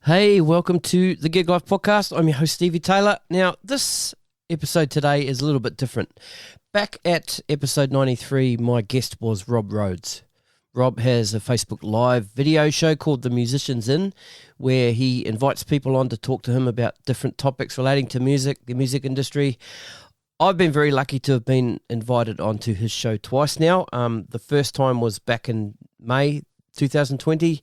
Hey, welcome to the Gig Life Podcast. I'm your host, Stevie Taylor. Now, this episode today is a little bit different. Back at episode 93, my guest was Rob Rhodes. Rob has a Facebook Live video show called The Musicians In, where he invites people on to talk to him about different topics relating to music, the music industry. I've been very lucky to have been invited onto his show twice now. The first time was back in May 2020,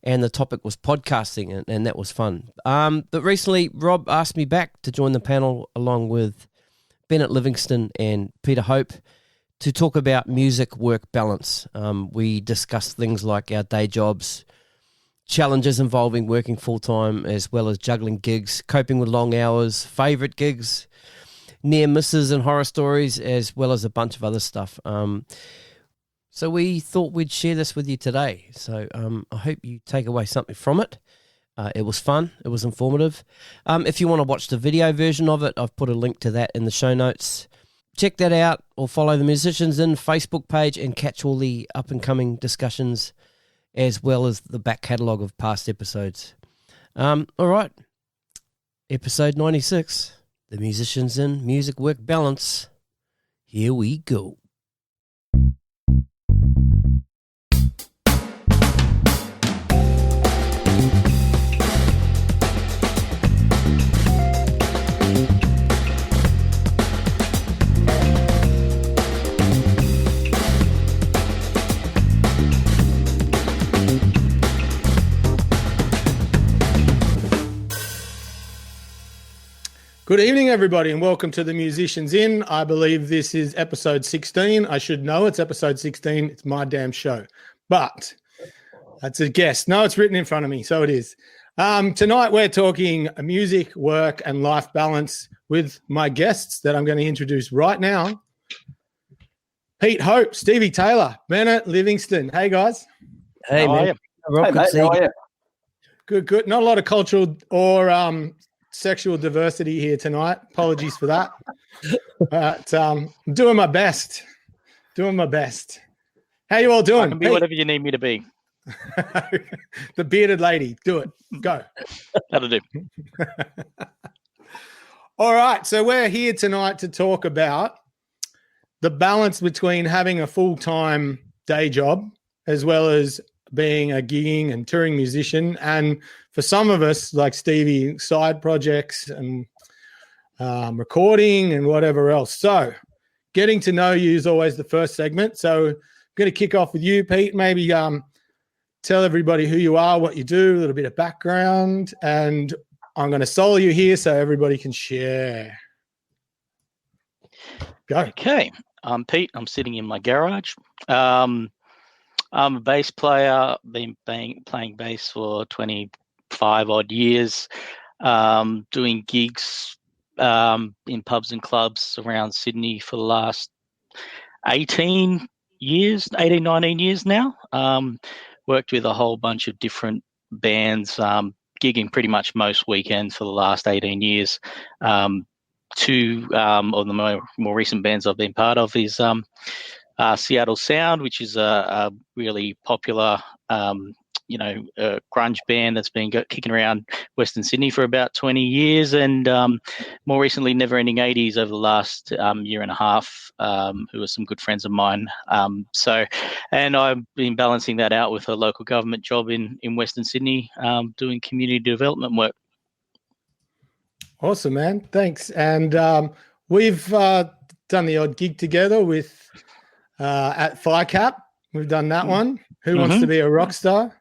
and the topic was podcasting, and that was fun. But recently, Rob asked me back to join the panel along with Bennet, Livingston, and Peter Hope to talk about music-work balance. We discussed things like our day jobs, challenges involving working full-time, as well as juggling gigs, coping with long hours, favourite gigs, near misses and horror stories, as well as a bunch of other stuff. So we thought we'd share this with you today. So I hope you take away something from it. It was fun. It was informative. If you want to watch the video version of it, I've put a link to that in the show notes. Check that out, or follow the Musicians In Facebook page and catch all the up-and-coming discussions, as well as the back catalogue of past episodes. All right. Episode 96, The Musicians In Music Work Balance. Here we go. Good evening, everybody, and welcome to the Musicians In. I believe this is episode 16. I should know it's episode 16. It's my damn show. But that's a guess. No, it's written in front of me, so it is. Tonight we're talking music, work, and life balance with my guests that I'm going to introduce right now. Pete Hope, Stevie Taylor, Bennet, Livingston. Hey, guys. Hey, How man. are you? Rob, Hey, good to mate, see how you. are you? Good, good. Not a lot of cultural or sexual diversity here tonight. Apologies for that. But I'm doing my best. Doing my best. How you all doing? I can be Pete? whatever you need me to be. The bearded lady. Do it. Go. That'll do. All right. So we're here tonight to talk about the balance between having a full-time day job as well as being a gigging and touring musician, and for some of us, like Stevie, side projects and recording and whatever else. So getting to know you is always the first segment. So I'm going to kick off with you, Pete. Maybe tell everybody who you are, what you do, a little bit of background, and I'm going to solo you here so everybody can share. Go. Okay. I'm Pete. I'm sitting in my garage. I'm a bass player. Been playing bass for 25 odd years. Doing gigs in pubs and clubs around Sydney for the last 19 19 years now. Worked with a whole bunch of different bands, gigging pretty much most weekends for the last 18 years. Two of the more recent bands I've been part of is Seattle Sound, which is a really popular, grunge band that's been kicking around Western Sydney for about 20 years, and more recently Never Ending 80s over the last year and a half, who are some good friends of mine. And I've been balancing that out with a local government job in Western Sydney, doing community development work. Awesome, man. Thanks. And we've done the odd gig together with at FireCap. We've done that one. Who Wants to Be a Rock Star?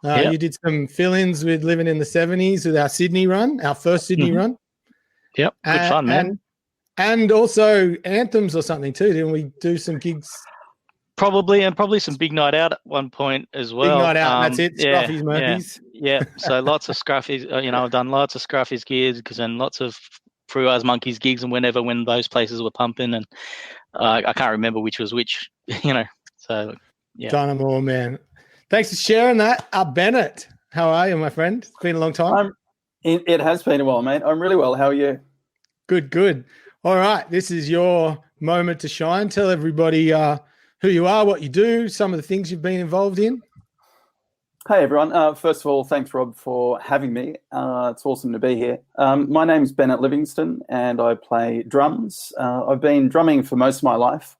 Yep. You did some fill-ins with Living in the 70s with our Sydney run, our first Sydney run. Yep, good fun, man. And also anthems or something too. Didn't we do some gigs? Probably some big night out at one point as well. Big night out, that's it. Scruffy's, Murphys. Yeah. So lots of Scruffy's. I've done lots of Scruffy's gigs and lots of Free Eyes Monkeys gigs, and when those places were pumping, and I can't remember which was which. So yeah. Done them all, man. Thanks for sharing that. Bennet, how are you, my friend? It's been a long time. It has been a while, mate. I'm really well. How are you? Good, good. All right. This is your moment to shine. Tell everybody who you are, what you do, some of the things you've been involved in. Hey, everyone. First of all, thanks, Rob, for having me. It's awesome to be here. My name's Bennet Livingston, and I play drums. I've been drumming for most of my life.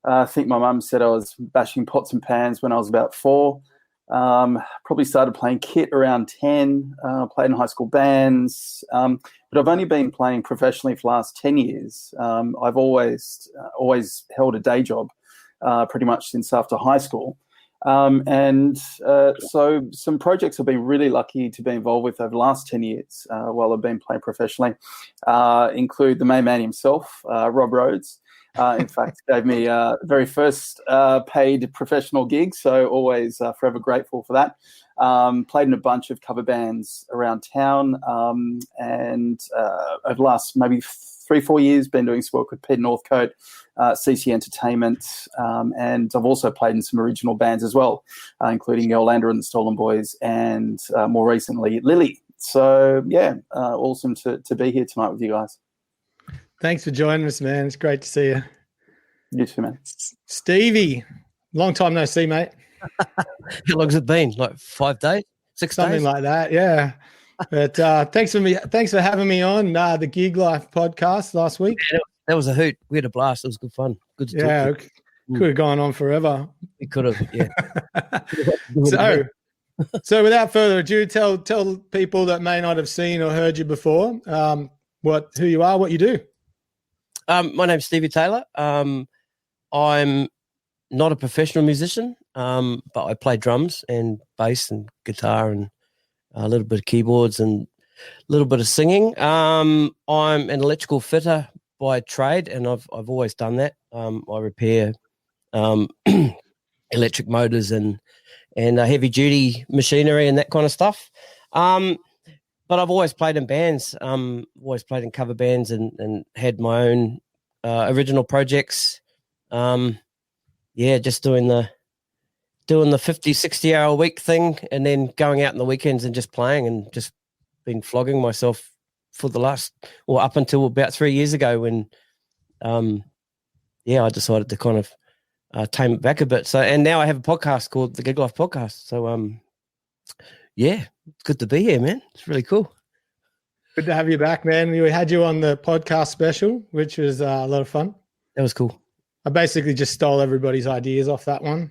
I think my mum said I was bashing pots and pans when I was about 4. Probably started playing kit around 10, played in high school bands, but I've only been playing professionally for the last 10 years. I've always held a day job pretty much since after high school. So some projects I've been really lucky to be involved with over the last 10 years while I've been playing professionally include the main man himself, Rob Rhodes. In fact, gave me very first paid professional gig, so always forever grateful for that. Played in a bunch of cover bands around town, and over the last maybe 3-4 years, been doing some work with Pete Northcote, CC Entertainment, and I've also played in some original bands as well, including Yolanda and the Stolen Boys, and more recently, Lily. So, awesome to be here tonight with you guys. Thanks for joining us, man. It's great to see you. You too, man. Stevie, long time no see, mate. How long's it been? Like 5 days? 6 days? Something like that, yeah. But thanks for having me on the Gig Life podcast last week. Yeah, that was a hoot. We had a blast. It was good fun. Good to talk to you. Could have gone on forever. We could have, yeah. So without further ado, tell people that may not have seen or heard you before who you are, what you do. My name's Stevie Taylor. I'm not a professional musician, but I play drums and bass and guitar and a little bit of keyboards and a little bit of singing. I'm an electrical fitter by trade, and I've always done that. I repair electric motors and heavy duty machinery and that kind of stuff. But I've always played in bands, always played in cover bands and had my own original projects. Just doing the 50, 60-hour a week thing, and then going out on the weekends and just playing, and just been flogging myself for up until about 3 years ago when, I decided to kind of tame it back a bit. So, and now I have a podcast called the Gig Life Podcast. So, it's good to be here, man. It's really cool. Good to have you back, man. We had you on the podcast special, which was a lot of fun. That was cool. I basically just stole everybody's ideas off that one.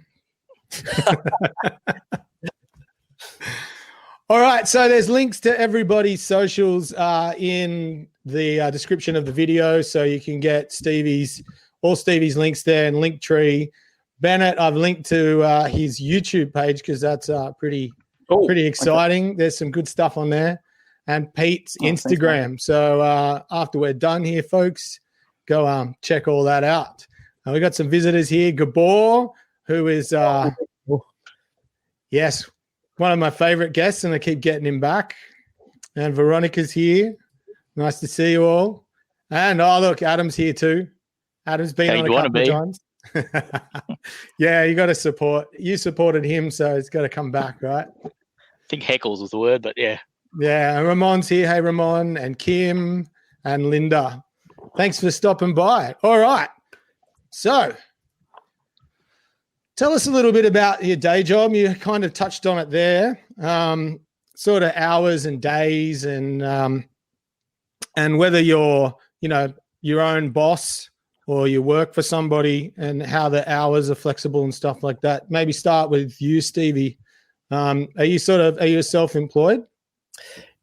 All right. So there's links to everybody's socials in the description of the video. So you can get all Stevie's links there and Linktree. Bennet, I've linked to his YouTube page because that's pretty exciting. Okay. There's some good stuff on there. And Pete's Instagram. Thanks, so after we're done here, folks, go check all that out. We got some visitors here. Gabor, who is, one of my favorite guests, and I keep getting him back. And Veronica's here. Nice to see you all. And, look, Adam's here too. Adam's been on a couple of times. Yeah, you got to support. You supported him, so it's got to come back, right? I think heckles was the word, but yeah. Yeah, and Ramon's here. Hey, Ramon, and Kim and Linda. Thanks for stopping by. All right. So tell us a little bit about your day job. You kind of touched on it there, sort of hours and days and whether you're, your own boss or you work for somebody and how the hours are flexible and stuff like that. Maybe start with you, Stevie. Are you self-employed?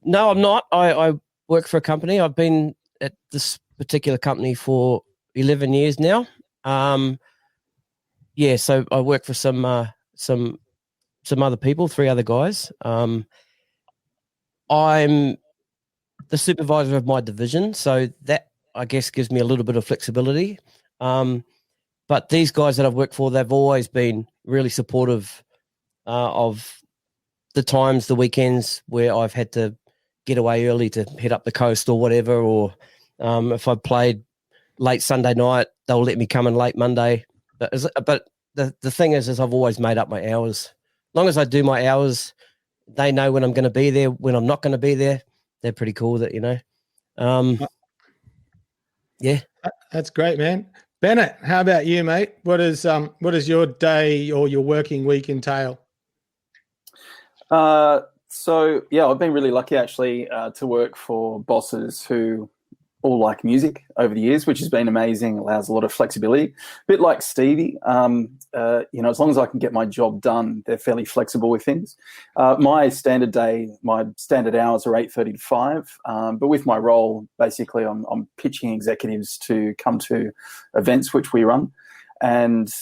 No, I'm not. I work for a company. I've been at this particular company for 11 years now. So I work for some other people, 3 other guys. I'm the supervisor of my division, so that I guess gives me a little bit of flexibility. But these guys that I've worked for, they've always been really supportive of the times, the weekends where I've had to get away early to head up the coast or whatever, or if I played late Sunday night, they'll let me come in late Monday. But the thing is I've always made up my hours. As long as I do my hours, they know when I'm going to be there, when I'm not going to be there. They're pretty cool with it, Yeah. That's great, man. Bennet, how about you, mate? What does your day or your working week entail? So yeah, I've been really lucky actually to work for bosses who all like music over the years, which has been amazing. Allows a lot of flexibility. A bit like Stevie, as long as I can get my job done, they're fairly flexible with things. My standard hours are 8:30 to 5. But with my role, basically, I'm pitching executives to come to events which we run. And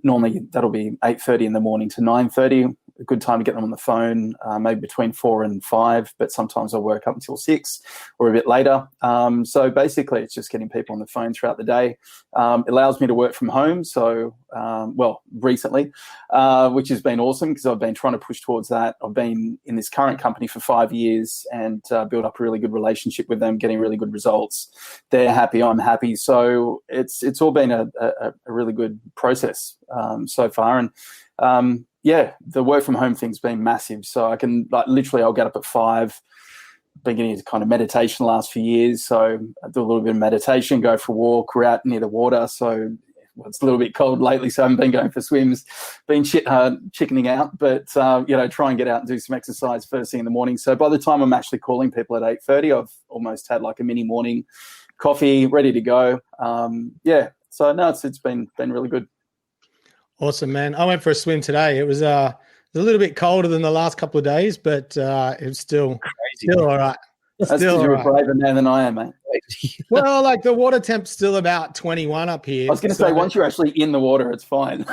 normally that'll be 8:30 in the morning to 9:30. A good time to get them on the phone, maybe between 4 and 5, but sometimes I work up until 6 or a bit later. So basically it's just getting people on the phone throughout the day. It allows me to work from home. So, recently, which has been awesome because I've been trying to push towards that. I've been in this current company for 5 years and built up a really good relationship with them, getting really good results. They're happy, I'm happy. So it's all been a really good process so far. And the work from home thing's been massive. So I can literally I'll get up at 5, been getting into kind of meditation the last few years. So I do a little bit of meditation, go for a walk. We're out near the water. So it's a little bit cold lately. So I haven't been going for swims, been chickening out, but, try and get out and do some exercise first thing in the morning. So by the time I'm actually calling people at 8:30, I've almost had like a mini morning coffee ready to go. So no, it's been really good. Awesome, man. I went for a swim today. It was a little bit colder than the last couple of days, but it was still all right. That's because you're a braver man than I am, mate. Well, like the water temp's still about 21 up here. I was going to say, once you're actually in the water, it's fine.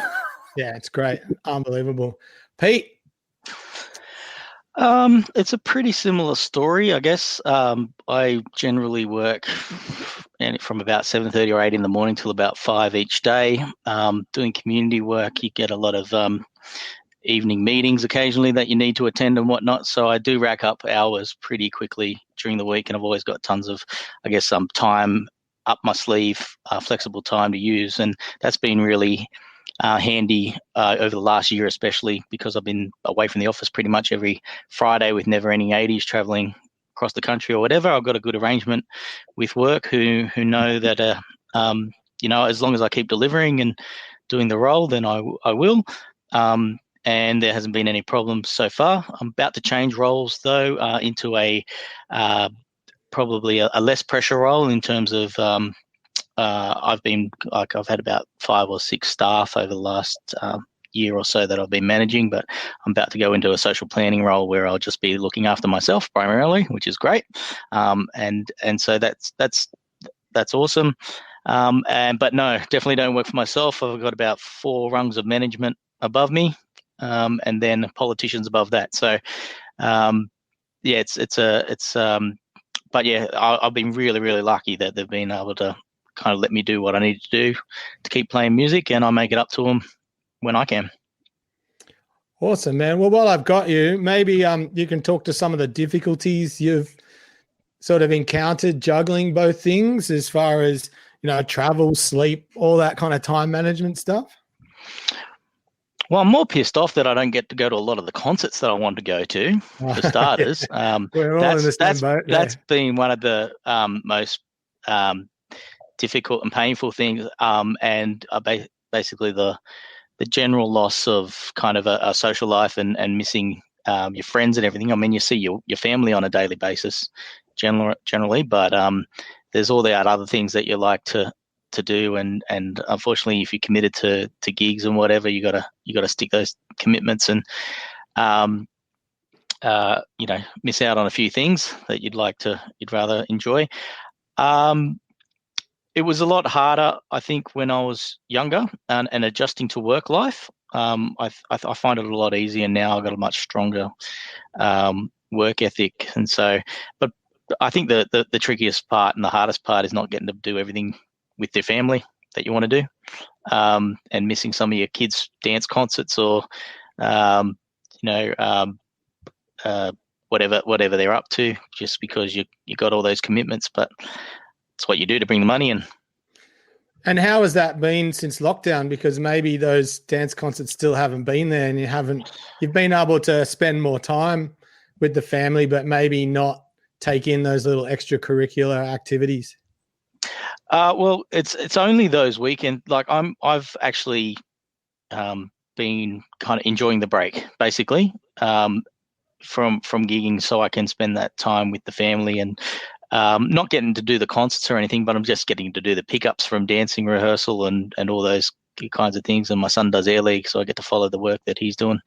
Yeah, it's great. Unbelievable. Pete? It's a pretty similar story, I guess. I generally work from about 7:30 or 8 in the morning till about 5 each day. Doing community work, you get a lot of evening meetings occasionally that you need to attend and whatnot. So I do rack up hours pretty quickly during the week, and I've always got tons of, some time up my sleeve, flexible time to use, and that's been really handy over the last year, especially because I've been away from the office pretty much every Friday with never ending 80s traveling across the country or whatever. I've got a good arrangement with work who know that, as long as I keep delivering and doing the role, then I will. And there hasn't been any problems so far. I'm about to change roles though into probably a less pressure role in terms of I've had about 5 or 6 staff over the last year or so that I've been managing, but I'm about to go into a social planning role where I'll just be looking after myself primarily, which is great. And so that's awesome. But no, definitely don't work for myself. I've got about 4 rungs of management above me, and then politicians above that. So but yeah, I've been really, really lucky that they've been able to kind of let me do what I need to do to keep playing music, and I make it up to them when I can. Awesome, man. Well, while I've got you, maybe you can talk to some of the difficulties you've sort of encountered juggling both things as far as, travel, sleep, all that kind of time management stuff. Well, I'm more pissed off that I don't get to go to a lot of the concerts that I want to go to, for starters. We're all in the same boat. That's been one of the most difficult and painful things, and basically the general loss of kind of a social life and missing your friends and everything. I mean, you see your family on a daily basis generally, but there's all the other things that you like to do, and unfortunately, if you're committed to gigs and whatever, you gotta stick those commitments and miss out on a few things that you'd rather enjoy. It was a lot harder, I think, when I was younger and adjusting to work life. I find it a lot easier now. I've got a much stronger work ethic, and so. But I think the trickiest part and the hardest part is not getting to do everything with their family that you want to do, and missing some of your kids' dance concerts or, whatever they're up to, just because you got all those commitments. But it's what you do to bring the money in. And how has that been since lockdown? Because maybe those dance concerts still haven't been there, and you've been able to spend more time with the family, but maybe not take in those little extracurricular activities. Well, it's only those weekends. Like I've actually been kind of enjoying the break, basically. from gigging so I can spend that time with the family and not getting to do the concerts or anything, but I'm just getting to do the pickups from dancing rehearsal and all those kinds of things. And my son does air league, so I get to follow the work that he's doing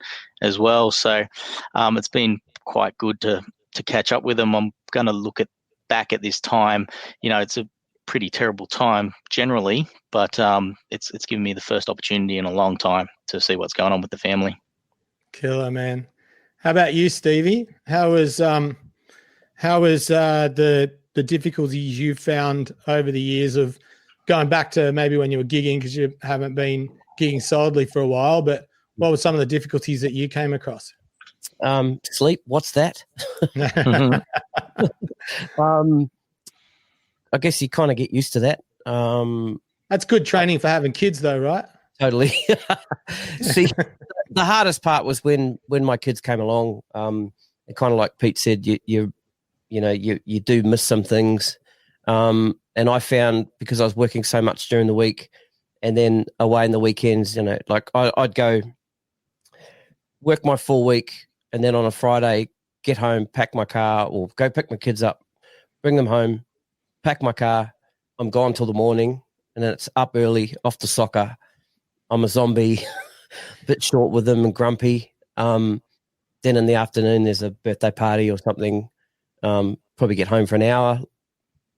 as well. So it's been quite good to catch up with him. I'm going to look back at this time. It's a pretty terrible time generally, but it's given me the first opportunity in a long time to see what's going on with the family. Killer, man. How about you, Stevie? How was the difficulties you found over the years of going back to maybe when you were gigging, because you haven't been gigging solidly for a while, but what were some of the difficulties that you came across? Sleep. What's that? I guess you kind of get used to that. That's good training for having kids though, right? Totally. See, the hardest part was when my kids came along. And kind of like Pete said, you do miss some things. And I found, because I was working so much during the week and then away in the weekends, like I'd go work my full week and then on a Friday get home, pack my car, or go pick my kids up, bring them home, pack my car. I'm gone till the morning, and then it's up early, off to soccer. I'm a zombie, a bit short with them and grumpy. Then in the afternoon, there's a birthday party or something. Probably get home for an hour,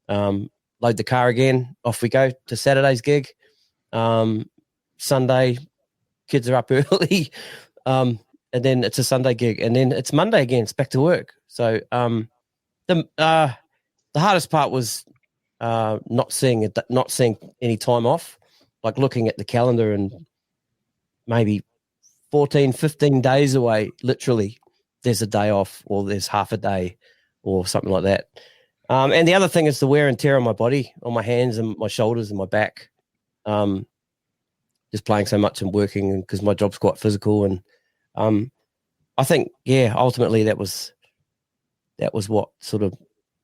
load the car again, off we go to Saturday's gig. Sunday, kids are up early, and then it's a Sunday gig, and then it's Monday again. It's back to work. So the hardest part was not seeing any time off, like looking at the calendar and maybe 14, 15 days away, literally, there's a day off or there's half a day or something like that. And the other thing is the wear and tear on my body, on my hands and my shoulders and my back. Just playing so much and working, and because my job's quite physical. And I think, ultimately that was what sort of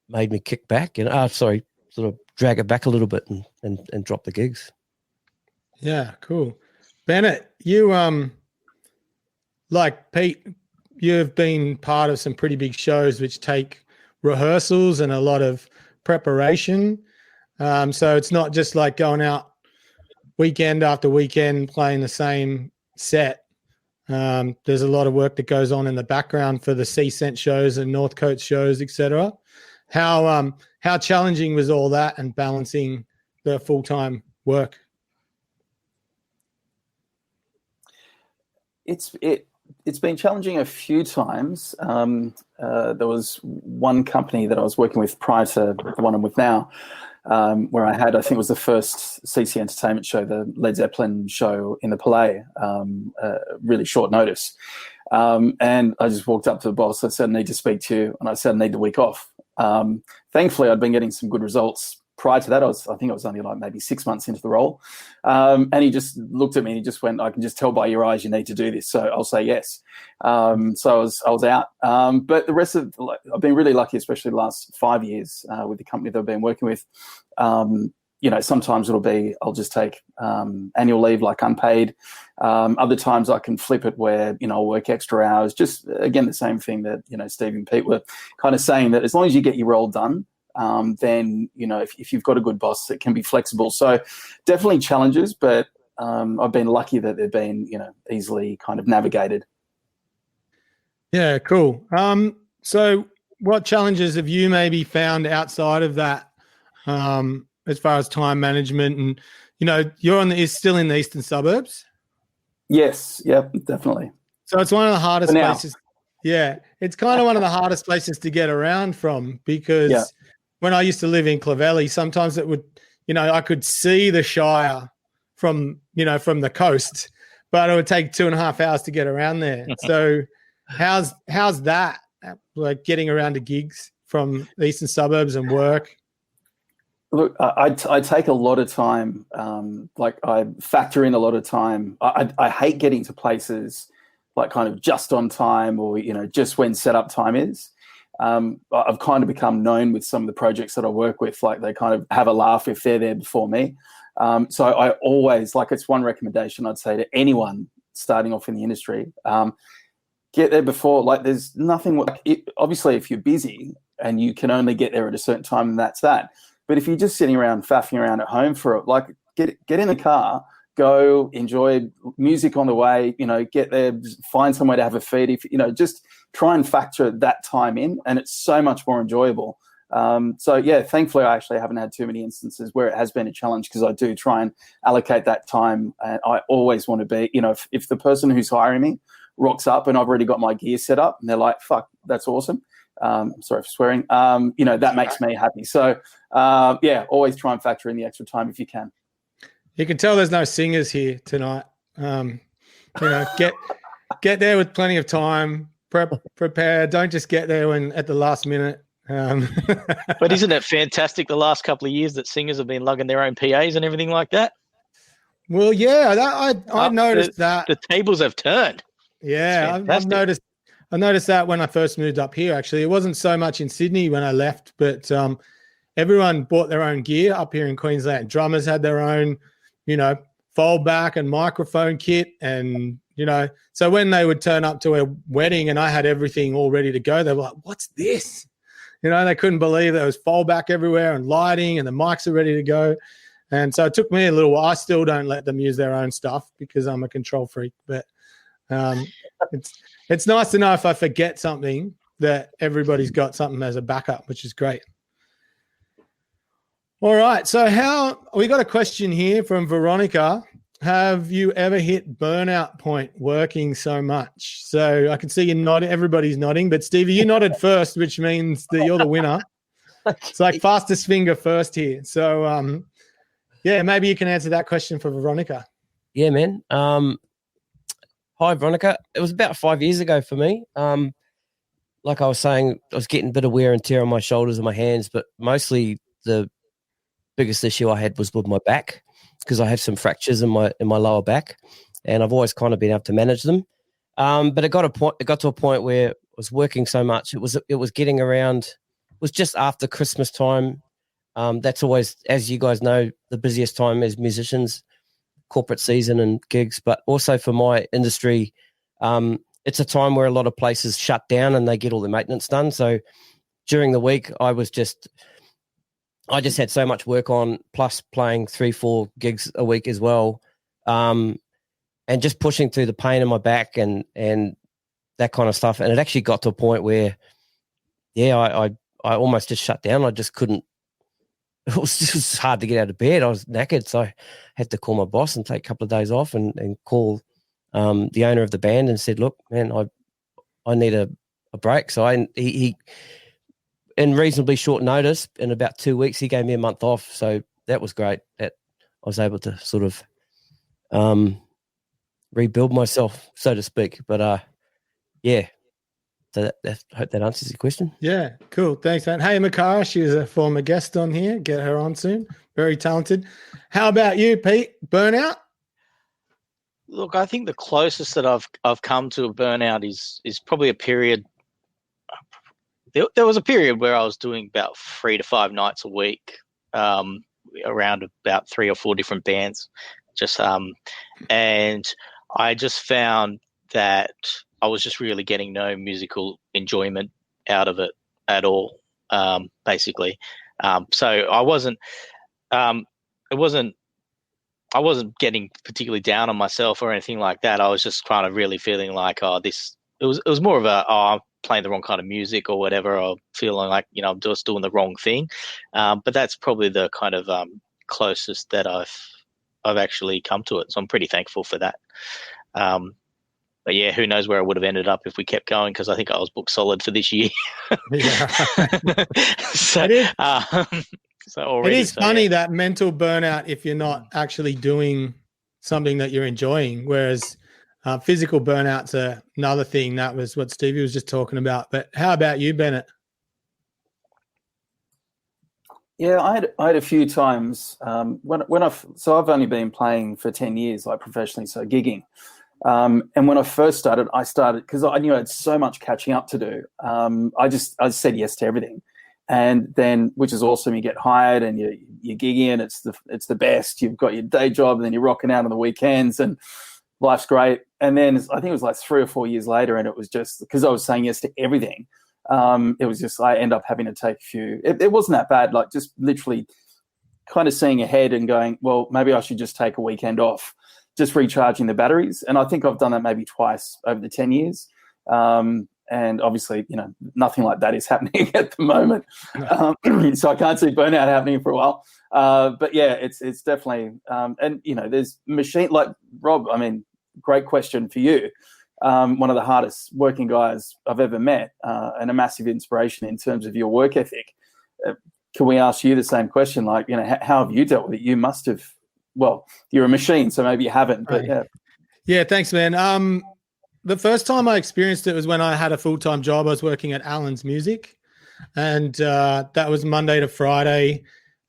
made me kick back and sort of drag it back a little bit and drop the gigs. Yeah, cool. Bennet, you like Pete, you've been part of some pretty big shows which take rehearsals and a lot of preparation. So it's not just like going out weekend after weekend playing the same set. There's a lot of work that goes on in the background for the C-Cent shows and North Coast shows, etc. How challenging was all that and balancing the full-time work? It's been challenging a few times. There was one company that I was working with prior to the one I'm with now, where I think it was the first CC Entertainment show, the Led Zeppelin show in the Palais, really short notice. And I just walked up to the boss. I said, I need to speak to you. And I said, I need the week off. Thankfully, I'd been getting some good results. Prior to that, I think I was only like maybe 6 months into the role. And he just looked at me and he just went, I can just tell by your eyes you need to do this. So I'll say yes. So I was out. But the rest of, I've been really lucky, especially the last 5 years with the company that I've been working with. Sometimes it'll be, I'll just take annual leave, like unpaid. Other times I can flip it where, I'll work extra hours. Just, again, the same thing that, Steve and Pete were kind of saying, that as long as you get your role done, then, if you've got a good boss, it can be flexible. So definitely challenges, but I've been lucky that they've been, easily kind of navigated. Yeah, cool. So what challenges have you maybe found outside of that, as far as time management? And, you're still in the eastern suburbs? Yes. Yep, definitely. So it's one of the hardest places. Yeah. It's kind of one of the hardest places to get around from, because when I used to live in Clovelly, sometimes it would, I could see the Shire from the coast, but it would take 2.5 hours to get around there. So how's that, like getting around to gigs from the eastern suburbs and work? Look, I take a lot of time. I factor in a lot of time. I hate getting to places like kind of just on time or, just when setup time is. I've kind of become known with some of the projects that I work with, like they kind of have a laugh if they're there before me. So I always, it's one recommendation I'd say to anyone starting off in the industry, get there before. Like, there's nothing like it, obviously if you're busy and you can only get there at a certain time, and that's that. But if you're just sitting around faffing around at home for it, like get in the car, go enjoy music on the way, get there, find somewhere to have a feed. If just try and factor that time in, and it's so much more enjoyable. So yeah, thankfully I actually haven't had too many instances where it has been a challenge, because I do try and allocate that time. And I always want to be, if the person who's hiring me rocks up and I've already got my gear set up and they're like, fuck, that's awesome. Sorry for swearing. That makes me happy. So always try and factor in the extra time if you can. You can tell there's no singers here tonight. Get there with plenty of time, prepare. Don't just get there when at the last minute. But isn't it fantastic the last couple of years that singers have been lugging their own PAs and everything like that? Well, yeah, I noticed that. The tables have turned. Yeah, I've noticed. I noticed that when I first moved up here. Actually, it wasn't so much in Sydney when I left, but everyone bought their own gear up here in Queensland. Drummers had their own, fold back and microphone kit, and so when they would turn up to a wedding and I had everything all ready to go, they were like, "What's this?" They couldn't believe there was fold back everywhere and lighting, and the mics are ready to go. And so it took me a little while. I still don't let them use their own stuff because I'm a control freak, but it's nice to know if I forget something that everybody's got something as a backup, which is great. All right. So we got a question here from Veronica. Have you ever hit burnout point working so much? So I can see you nodding. Everybody's nodding, but Stevie, you nodded first, which means that you're the winner. It's like fastest finger first here. So, maybe you can answer that question for Veronica. Yeah, man. Hi, Veronica. It was about 5 years ago for me. Like I was saying, I was getting a bit of wear and tear on my shoulders and my hands, but mostly the biggest issue I had was with my back, because I have some fractures in my lower back, and I've always kind of been able to manage them. But it got to a point where I was working so much. It was getting around. It was just after Christmas time. That's always, as you guys know, the busiest time as musicians, corporate season and gigs. But also for my industry, it's a time where a lot of places shut down and they get all the maintenance done. So during the week, I just had so much work on, plus playing 3-4 gigs a week as well, and just pushing through the pain in my back and that kind of stuff. And it actually got to a point where, I almost just shut down. I just couldn't. It was hard to get out of bed. I was knackered, so I had to call my boss and take a couple of days off and call the owner of the band and said, "Look, man, I need a break." So he in reasonably short notice, in about 2 weeks, he gave me a month off. So that was great. That I was able to sort of rebuild myself, so to speak. But So I hope that answers your question. Yeah, cool. Thanks, man. Hey, Makara, she was a former guest on here. Get her on soon. Very talented. How about you, Pete? Burnout? Look, I think the closest that I've come to a burnout is probably a period. There was a period where I was doing about 3 to 5 nights a week, around about 3 or 4 different bands, and I just found that I was just really getting no musical enjoyment out of it at all, basically. So I wasn't getting particularly down on myself or anything like that. I was just kind of really feeling like, it was more of I'm playing the wrong kind of music or whatever, or feeling like, I'm just doing the wrong thing. But that's probably the kind of closest that I've actually come to it. So I'm pretty thankful for that. But yeah, who knows where I would have ended up if we kept going, because I think I was booked solid for this year. It is funny that mental burnout if you're not actually doing something that you're enjoying, whereas physical burnout's another thing. That was what Stevie was just talking about. But how about you, Bennet? Yeah, I had a few times so I've only been playing for 10 years, like professionally, so gigging. And when I first started because I knew I had so much catching up to do. I said yes to everything. And then, which is awesome, you get hired and you're gigging, it's the best. You've got your day job and then you're rocking out on the weekends. And life's great. And then I think it was like 3 or 4 years later, and it was just because I was saying yes to everything. It was just I end up having to take a few. It wasn't that bad, like just literally kind of seeing ahead and going, well, maybe I should just take a weekend off, just recharging the batteries. And I think I've done that maybe twice over the 10 years. And obviously, nothing like that is happening at the moment. So I can't see burnout happening for a while. But yeah, it's definitely, and there's machine like Rob, I mean, great question for you. One of the hardest working guys I've ever met, and a massive inspiration in terms of your work ethic. Can we ask you the same question? Like, how have you dealt with it? You must have, well, you're a machine, so maybe you haven't, but yeah. Yeah, thanks, man. The first time I experienced it was when I had a full-time job. I was working at Allen's Music, and that was Monday to Friday,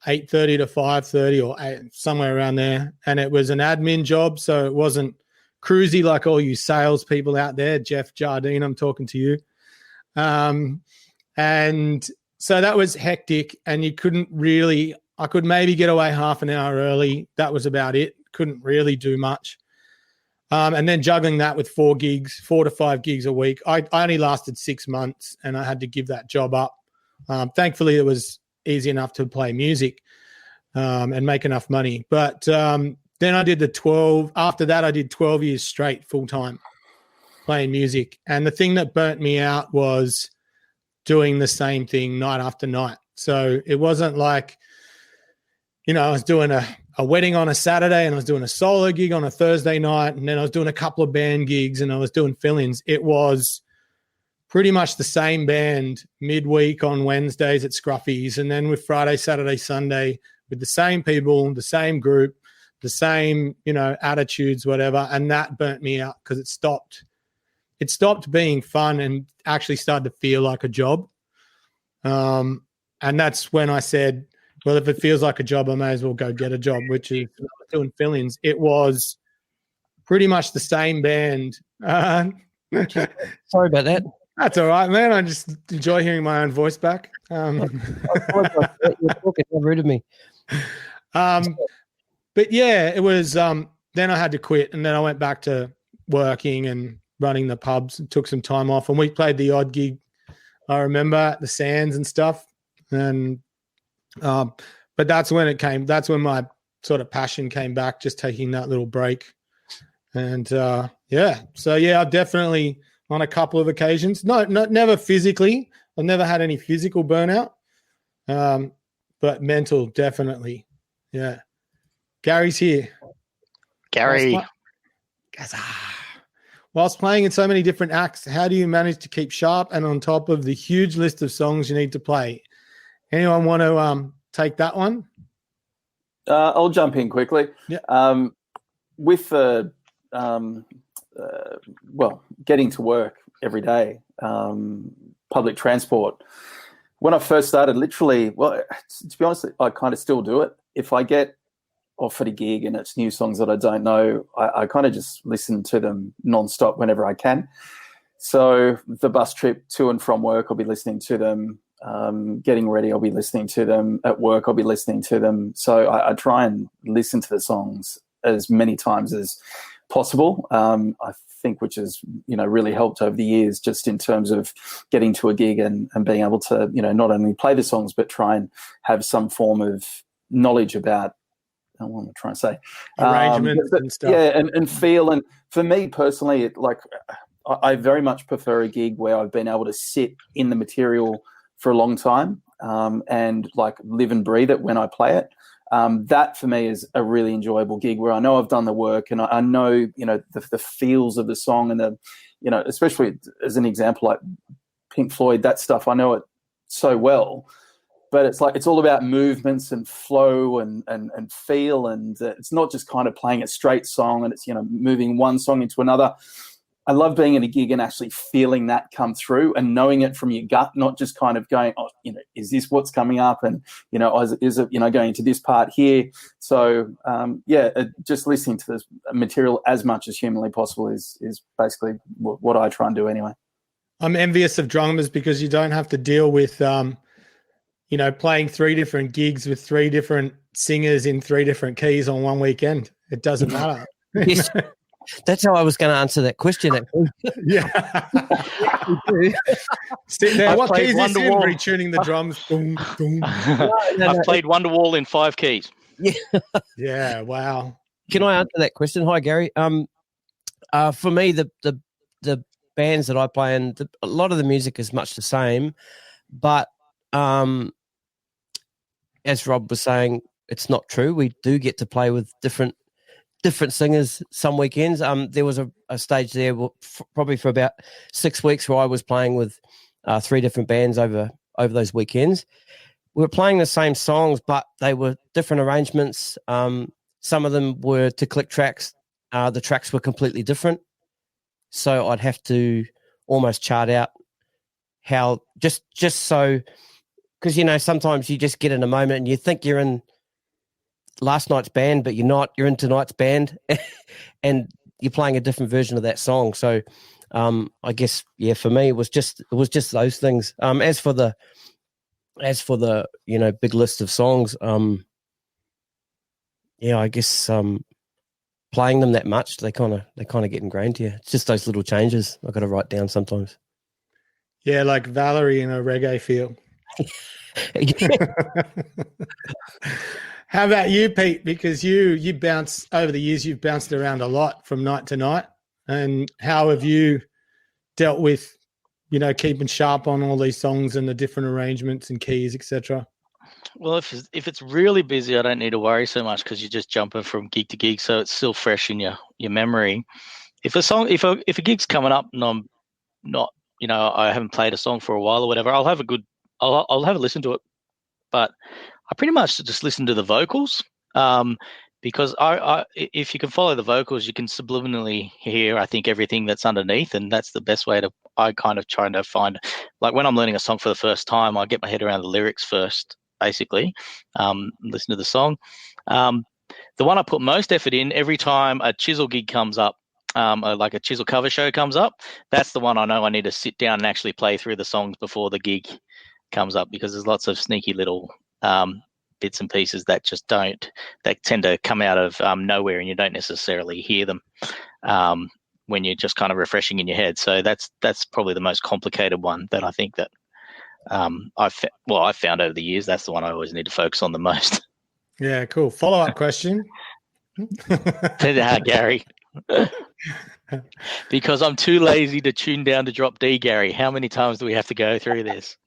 8:30 to 5:30 or 8, somewhere around there. And it was an admin job, so it wasn't cruisy like all you salespeople out there. Jeff Jardine, I'm talking to you. And so that was hectic, and you couldn't really – I could maybe get away half an hour early. That was about it. Couldn't really do much. And then juggling that with 4 to 5 gigs a week. I only lasted 6 months, and I had to give that job up. Thankfully, it was easy enough to play music and make enough money. But then I did after that, I did 12 years straight full-time playing music. And the thing that burnt me out was doing the same thing night after night. So it wasn't like, I was doing a wedding on a Saturday, and I was doing a solo gig on a Thursday night, and then I was doing a couple of band gigs, and I was doing fill-ins. It was pretty much the same band midweek on Wednesdays at Scruffy's, and then with Friday, Saturday, Sunday with the same people, the same group, the same, attitudes, whatever. And that burnt me out because it stopped being fun and actually started to feel like a job. And that's when I said, well, if it feels like a job, I may as well go get a job, which is doing fill-ins. It was pretty much the same band. Sorry about that. That's all right, man. I just enjoy hearing my own voice back. You're talking rude of me. But yeah, it was then I had to quit, and then I went back to working and running the pubs and took some time off. And we played the odd gig, I remember, at the Sands and stuff. And but that's when my sort of passion came back, just taking that little break. And so I definitely on a couple of occasions, never physically. I've never had any physical burnout, but mental definitely. Yeah. Gary's here. Gary. Whilst playing in so many different acts, how do you manage to keep sharp and on top of the huge list of songs you need to play? Anyone want to take that one? I'll jump in quickly. Yeah. With getting to work every day, public transport. When I first started, literally, to be honest, I kind of still do it. If I get offered a gig and it's new songs that I don't know, I kind of just listen to them nonstop whenever I can. So the bus trip to and from work, I'll be listening to them. Getting ready, I'll be listening to them. At work, I'll be listening to them. So I try and listen to the songs as many times as possible. I think which has, really helped over the years just in terms of getting to a gig and being able to, not only play the songs but try and have some form of knowledge about what am I trying to say? Arrangements and stuff. Yeah, and feel. And for me personally, I very much prefer a gig where I've been able to sit in the material for a long time and live and breathe it when I play it. That for me is a really enjoyable gig where I know I've done the work and I know, the feels of the song and especially as an example, like Pink Floyd, that stuff, I know it so well, but it's all about movements and flow and feel. And it's not just kind of playing a straight song and it's, moving one song into another. I love being in a gig and actually feeling that come through and knowing it from your gut, not just kind of going, is this what's coming up? And, is it, going to this part here? So, just listening to this material as much as humanly possible is basically what I try and do anyway. I'm envious of drummers because you don't have to deal with, playing 3 different gigs with 3 different singers in 3 different keys on one weekend. It doesn't matter. Yes. That's how I was going to answer that question. Actually. Yeah. Sit there. I've What played keys is in? Wonderwall. Retuning the drums. Boom, boom. I've played Wonderwall in 5 keys. Yeah. Wow. Can I answer that question? Hi, Gary. For me, the bands that I play in, a lot of the music is much the same, but as Rob was saying, it's not true. We do get to play with different singers some weekends. There was a stage there, probably for about 6 weeks, where I was playing with 3 different bands over those weekends. We were playing the same songs, but they were different arrangements. Some of them were to click tracks. The tracks were completely different. So I'd have to almost chart out how, just so, because, sometimes you just get in a moment and you think you're in last night's band, but you're not. You're in tonight's band and you're playing a different version of that song. So I guess, for me, it was just those things. As for the big list of songs, I guess playing them that much, they kind of get ingrained here. It's just those little changes I've got to write down sometimes. Yeah, like Valerie in a reggae feel. How about you, Pete? Because you bounce over the years, you've bounced around a lot from night to night. And how have you dealt with, keeping sharp on all these songs and the different arrangements and keys, etc.? Well, if it's really busy, I don't need to worry so much because you're just jumping from gig to gig, so it's still fresh in your memory. If a gig's coming up and I'm not, I haven't played a song for a while or whatever, I'll have a listen to it, but I pretty much just listen to the vocals, because if you can follow the vocals, you can subliminally hear, I think, everything that's underneath, and that's the best way I kind of trying to find, like when I'm learning a song for the first time, I get my head around the lyrics first, basically, listen to the song. The one I put most effort in every time a Chisel gig comes up, like a Chisel cover show comes up, that's the one I know I need to sit down and actually play through the songs before the gig comes up, because there's lots of sneaky little bits and pieces that tend to come out of nowhere, and you don't necessarily hear them when you're just kind of refreshing in your head. So that's probably the most complicated one that I think that I've found over the years. That's the one I always need to focus on the most. Yeah, cool. Follow-up question. Gary. Because I'm too lazy to tune down to drop D, Gary. How many times do we have to go through this?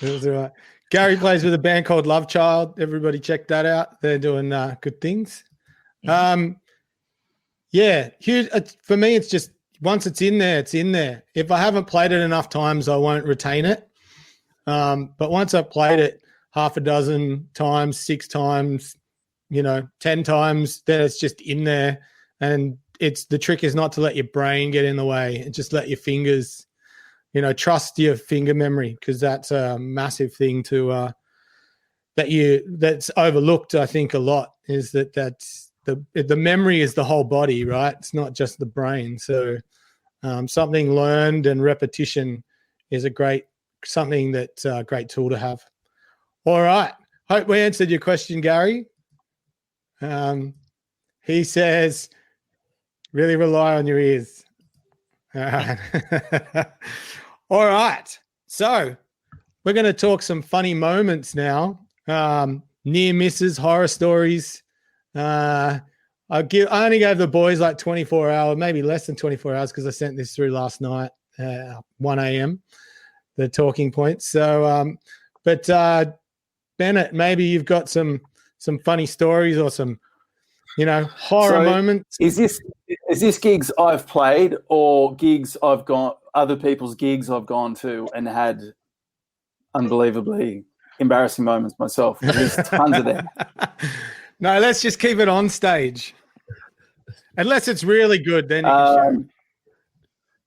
That's all right. Gary plays with a band called Love Child. Everybody check that out. They're doing good things. Huge. For me, it's just once it's in there, it's in there. If I haven't played it enough times, I won't retain it. But once I've played it half a dozen times, 6 times, 10 times, then it's just in there. And the trick is not to let your brain get in the way and just let your fingers, trust your finger memory, because that's a massive thing that's overlooked, I think, a lot, is that's the memory is the whole body, right? It's not just the brain. So something learned and repetition is a great tool to have. All right. Hope we answered your question, Gary. He says, really rely on your ears. All right. All right. So we're going to talk some funny moments now. Near misses, horror stories. I only gave the boys like 24 hours, maybe less than 24 hours, because I sent this through last night, 1 a.m., the talking points. So, but Bennet, maybe you've got some funny stories or some, horror moments. Is this gigs I've played or gigs I've gone, other people's gigs I've gone to and had unbelievably embarrassing moments myself? There's tons of them. No, let's just keep it on stage. Unless it's really good, then you can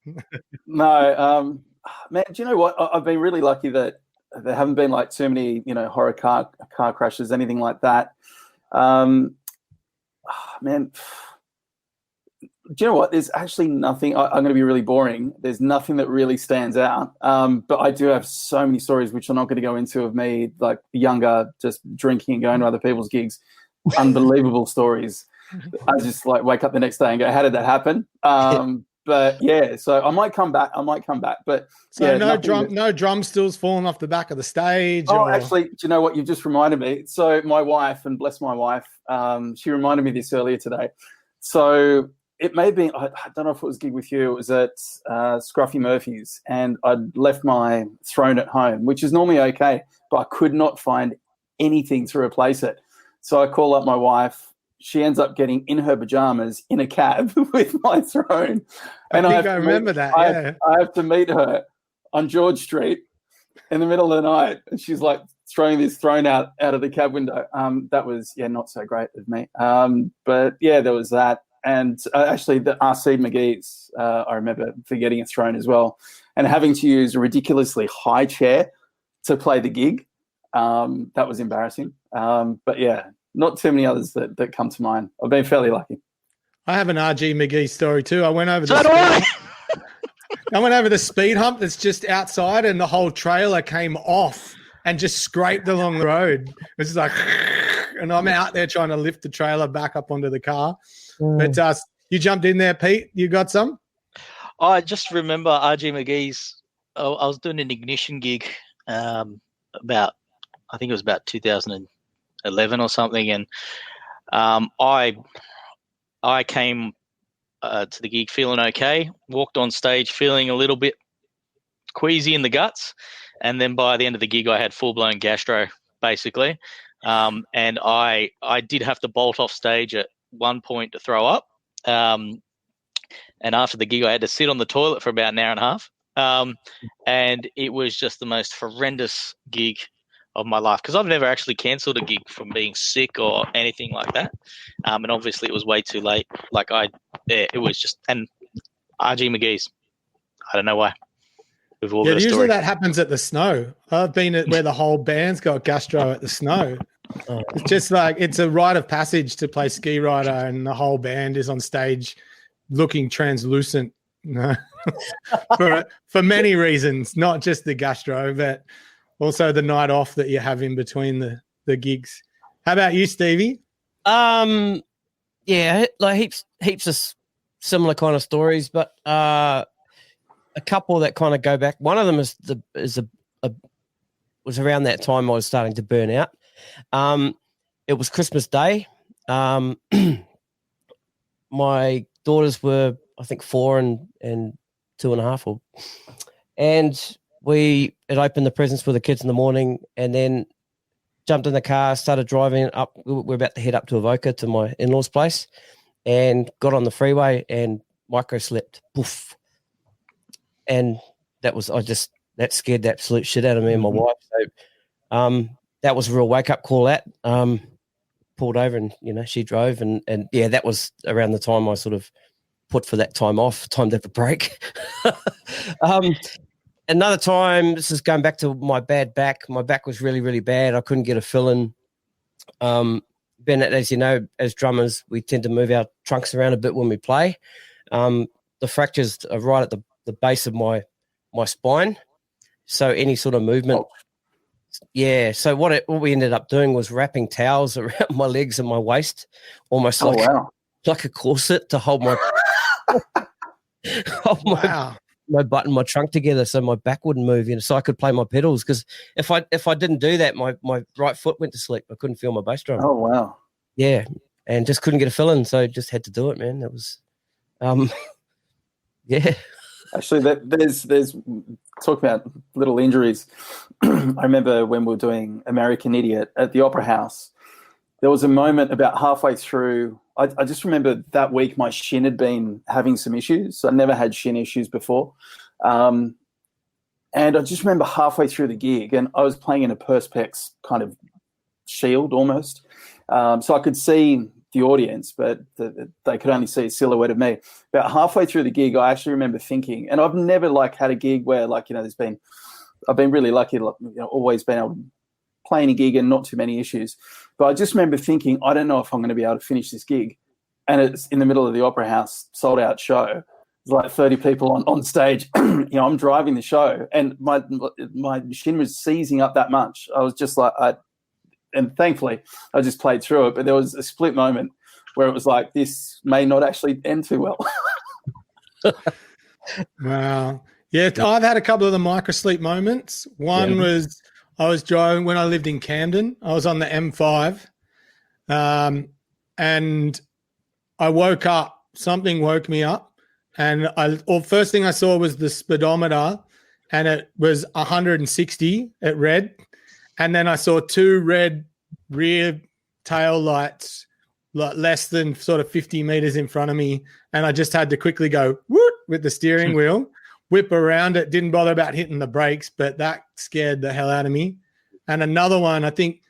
share. No, man, do you know what? I've been really lucky that there haven't been like too many, horror car crashes, anything like that. Man, do you know what? There's actually nothing. I'm going to be really boring. There's nothing that really stands out. But I do have so many stories, which I'm not going to go into, of me like younger, just drinking and going to other people's gigs. Unbelievable stories. I just like wake up the next day and go, how did that happen? But yeah, so I might come back. But so yeah, no drum stills falling off the back of the stage. Oh, actually, do you know what? You've just reminded me. So my wife, and bless my wife, she reminded me of this earlier today. So it may have been, I don't know if it was a gig with you. It was at Scruffy Murphy's, and I'd left my throne at home, which is normally okay, but I could not find anything to replace it. So I call up my wife. She ends up getting in her pajamas in a cab with my throne. And I remember that. Yeah. I have to meet her on George Street in the middle of the night. And she's like throwing this throne out of the cab window. That was, not so great of me. But yeah, there was that. And actually the RC McGee's, I remember forgetting a throne as well and having to use a ridiculously high chair to play the gig. That was embarrassing. But yeah, not too many others that come to mind. I've been fairly lucky. I have an RG McGee story too. I went over the speed hump that's just outside, and the whole trailer came off and just scraped along the road. It was just like, and I'm out there trying to lift the trailer back up onto the car. But you jumped in there, Pete. You got some? I just remember RG McGee's. I was doing an ignition gig I think it was about 2011 or something, and I came to the gig feeling okay, walked on stage feeling a little bit queasy in the guts, and then by the end of the gig I had full-blown gastro, basically, and I did have to bolt off stage at one point to throw up, and after the gig I had to sit on the toilet for about an hour and a half, and it was just the most horrendous gig of my life, because I've never actually cancelled a gig from being sick or anything like that, and obviously it was way too late. It was just, and RG McGee's, I don't know why. We've all got a usually story. that happens at the Snow. I've been at where the whole band's got gastro at the Snow. It's just like, it's a rite of passage to play Ski Rider, and the whole band is on stage looking translucent. for many reasons, not just the gastro, but also the night off that you have in between the gigs. How about you, Stevie? Yeah, like heaps of similar kind of stories, but a couple that kind of go back. One of them was around that time I was starting to burn out. It was Christmas Day. My daughters were, I think, 4 and 2.5, and we had opened the presents for the kids in the morning, and then jumped in the car, started driving up. We're about to head up to Avoca to my in-laws' place, and got on the freeway and micro slept. Poof. And that scared the absolute shit out of me and my wife. So that was a real wake-up call. Pulled over and, she drove. And yeah, that was around the time I sort of put for that time off, time to have a break. Another time, this is going back to my bad back. My back was really, really bad. I couldn't get a fill-in. Bennet, as you know, as drummers, we tend to move our trunks around a bit when we play. The fractures are right at the base of my spine. So any sort of movement. Yeah. So what we ended up doing was wrapping towels around my legs and my waist, almost like a corset to hold my my butt and my trunk together so my back wouldn't move, so I could play my pedals. Because if I didn't do that, my right foot went to sleep. I couldn't feel my bass drum. Oh, wow. Yeah, and just couldn't get a fill in, so just had to do it, man. That was, yeah. Actually, there's talk about little injuries. I remember when we were doing American Idiot at the Opera House, there was a moment about halfway through. I just remember that week my shin had been having some issues. I never had shin issues before. And I just remember halfway through the gig, and I was playing in a Perspex kind of shield almost. So I could see the audience, but they could only see a silhouette of me. About halfway through the gig, I actually remember thinking, and I've never had a gig where I've been really lucky, always been able to play any gig and not too many issues. But I just remember thinking, I don't know if I'm going to be able to finish this gig. And it's in the middle of the Opera House, sold out show. There's like 30 people on stage. I'm driving the show, and my shin was seizing up that much. I was just like, and thankfully I just played through it. But there was a split moment where it was like, this may not actually end too well. Wow. Yeah, I've had a couple of the microsleep moments. One was I was driving when I lived in Camden. I was on the M5, and I woke up. Something woke me up, and first thing I saw was the speedometer, and it was 160 at red, and then I saw 2 red rear tail lights, like less than sort of 50 meters in front of me, and I just had to quickly go whoop with the steering wheel, whip around it. Didn't bother about hitting the brakes, but that scared the hell out of me. And another one, I think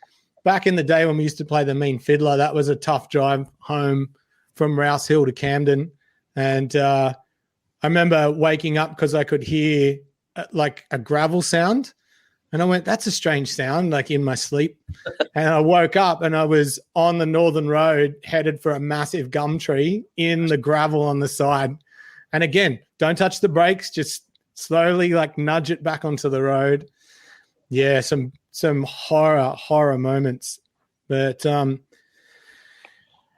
back in the day when we used to play the Mean Fiddler, that was a tough drive home from Rouse Hill to Camden. And I remember waking up because I could hear like a gravel sound. And I went, that's a strange sound, like in my sleep. And I woke up and I was on the Northern Road headed for a massive gum tree in the gravel on the side. And again, don't touch the brakes, just slowly like nudge it back onto the road. Yeah, some horror moments. But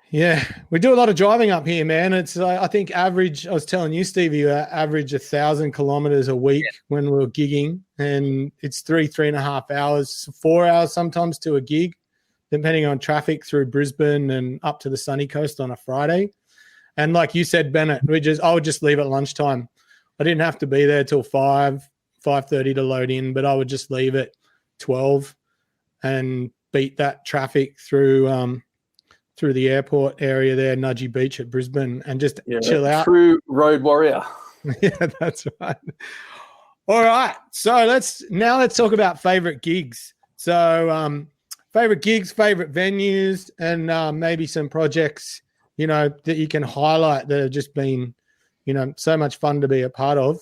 yeah, we do a lot of driving up here, man. It's I think average, I was telling you, Stevie, average 1,000 kilometers a week when we were gigging, and it's 3.5 hours, 4 hours sometimes to a gig, depending on traffic through Brisbane and up to the sunny coast on a Friday. And like you said, Bennet, I would just leave at lunchtime. I didn't have to be there till 5:30 to load in, but I would just leave at 12 and beat that traffic through the airport area there, Nudgee Beach at Brisbane, and just chill out. True road warrior. Yeah, that's right. All right. So let's talk about favorite gigs. So favorite gigs, favorite venues, and maybe some projects, that you can highlight that have just been, so much fun to be a part of.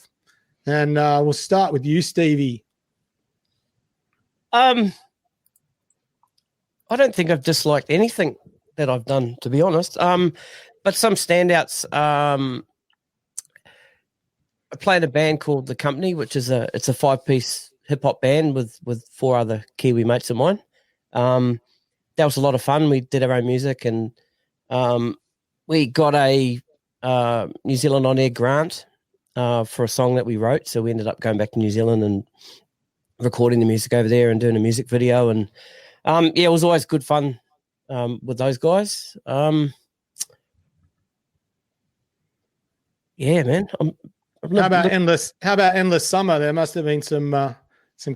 And we'll start with you, Stevie. I don't think I've disliked anything that I've done, to be honest. But some standouts. I play in a band called The Company, which is it's a 5-piece hip hop band with 4 other Kiwi mates of mine. That was a lot of fun. We did our own music, and we got a New Zealand On Air grant for a song that we wrote. So we ended up going back to New Zealand and recording the music over there and doing a music video. And it was always good fun with those guys. Yeah, man. How about Endless Summer? There must have been some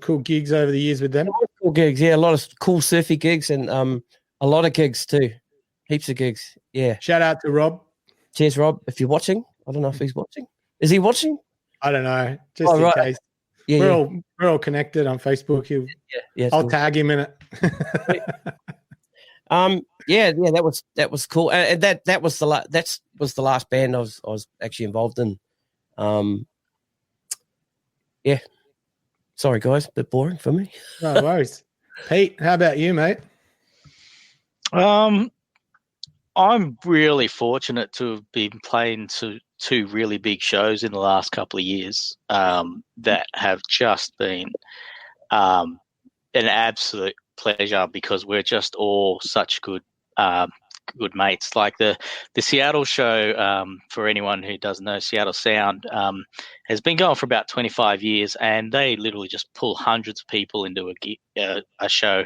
cool gigs over the years with them. Cool gigs, yeah. A lot of cool surfy gigs and a lot of gigs too. Heaps of gigs, yeah. Shout out to Rob. Cheers, Rob. If you're watching, I don't know if he's watching. Is he watching? I don't know. Just in case. Yeah, we're all connected on Facebook. I'll tag him in it. That was cool. And that was the last band I was actually involved in. Yeah. Sorry, guys, a bit boring for me. No worries. Pete, how about you, mate? I'm really fortunate to have been playing to 2 really big shows in the last couple of years that have just been an absolute pleasure because we're just all such good mates. Like the Seattle show, for anyone who doesn't know, Seattle Sound has been going for about 25 years, and they literally just pull hundreds of people into a show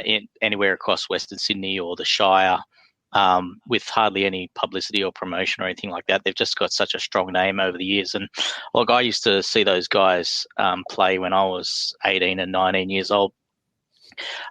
in anywhere across Western Sydney or the Shire. With hardly any publicity or promotion or anything like that. They've just got such a strong name over the years. And look, I used to see those guys play when I was 18 and 19 years old.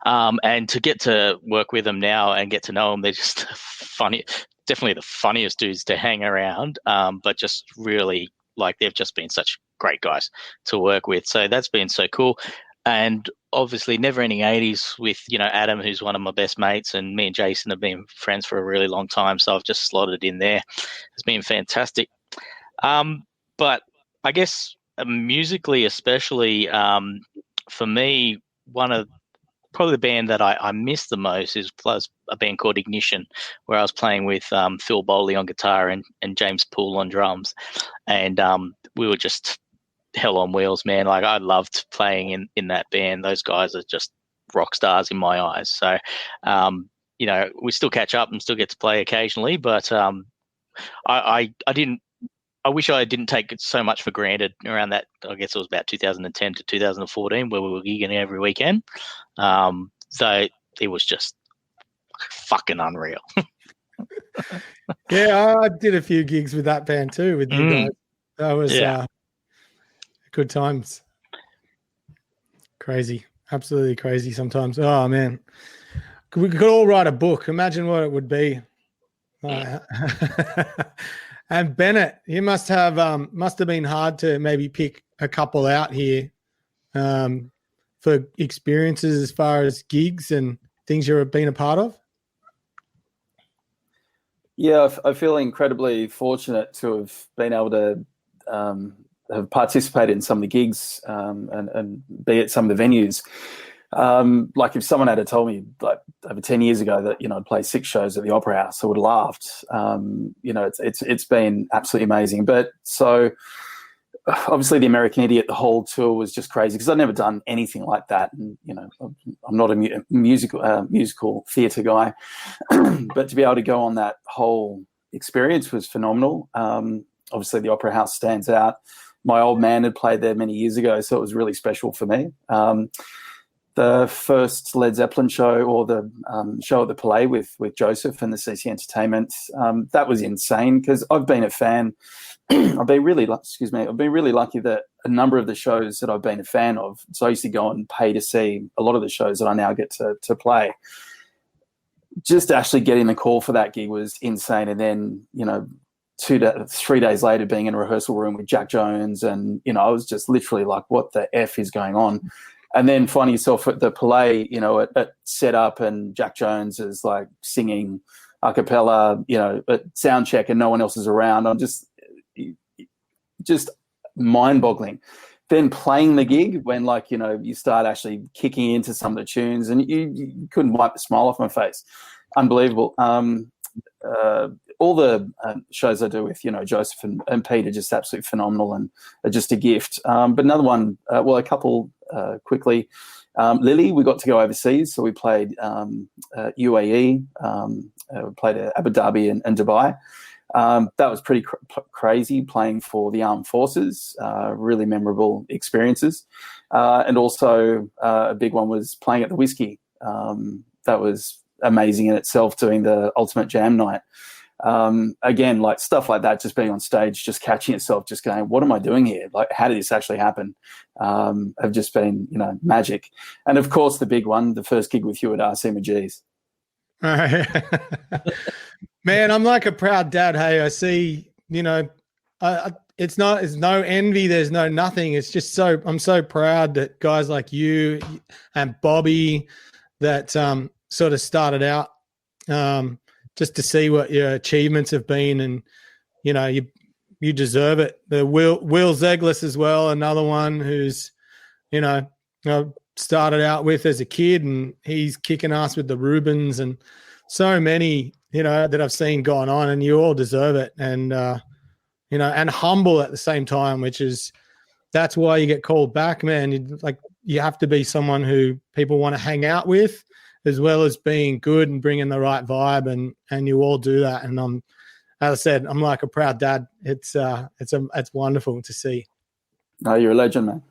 And to get to work with them now and get to know them, they're just funny, definitely the funniest dudes to hang around, but just really, like, they've just been such great guys to work with. So that's been so cool. And obviously Never Ending 80s with, Adam, who's one of my best mates, and me and Jason have been friends for a really long time. So I've just slotted in there. It's been fantastic. But I guess musically, especially for me, one of probably the band that I miss the most is a band called Ignition, where I was playing with Phil Bowley on guitar and James Poole on drums. And we were just hell on wheels, man. Like, I loved playing in that band. Those guys are just rock stars in my eyes. So we still catch up and still get to play occasionally, but I wish I didn't take it so much for granted around that. I guess it was about 2010 to 2014 where we were gigging every weekend. So it was just fucking unreal. Yeah, I did a few gigs with that band too, with you guys. That was good times. Crazy. Absolutely crazy sometimes. Oh, man. We could all write a book. Imagine what it would be. And Bennet, you must have been hard to maybe pick a couple out here for experiences as far as gigs and things you've been a part of. Yeah, I feel incredibly fortunate to have been able to have participated in some of the gigs and be at some of the venues. Like if someone had told me like over 10 years ago that, I'd play 6 shows at the Opera House, I would have laughed. It's been absolutely amazing. But so obviously the American Idiot, the whole tour was just crazy because I'd never done anything like that. And, I'm not a musical theatre guy, but to be able to go on that whole experience was phenomenal. Obviously the Opera House stands out. My old man had played there many years ago, so it was really special for me. The first Led Zeppelin show, or the show at the Palais with Joseph and the CC Entertainment, that was insane because I've been a fan. I've been really lucky that a number of the shows that I've been a fan of, so I used to go and pay to see a lot of the shows that I now get to play. Just actually getting the call for that gig was insane. And then, 3 days later being in a rehearsal room with Jack Jones and, I was just literally like, what the F is going on? And then finding yourself at the Palais, at set up and Jack Jones is like singing a cappella, at sound check and no one else is around. I'm just mind-boggling. Then playing the gig when you start actually kicking into some of the tunes and you couldn't wipe the smile off my face. Unbelievable. All the shows I do with, Joseph and Pete are just absolutely phenomenal and are just a gift. But another one, a couple quickly. Lily, we got to go overseas, so we played UAE, we played Abu Dhabi and Dubai. That was pretty crazy playing for the armed forces, really memorable experiences. And also a big one was playing at the Whiskey. That was amazing in itself, doing the Ultimate Jam night. Again, like stuff like that, just being on stage, just catching yourself, just going, what am I doing here? Like, how did this actually happen? Have just been, magic. And of course, the big one, the first gig with you at RC Magee's. Man, I'm like a proud dad. Hey, I see, it's no envy. There's no nothing. It's just I'm so proud that guys like you and Bobby that sort of started out just to see what your achievements have been. And, you deserve it. The Will Zeglis as well, another one who's, started out with as a kid and he's kicking ass with the Rubens and so many, that I've seen going on, and you all deserve it. And, and humble at the same time, that's why you get called back, man. You have to be someone who people want to hang out with, as well as being good and bringing the right vibe, and you all do that. And as I said, I'm like a proud dad. It's wonderful to see. No, you're a legend, man.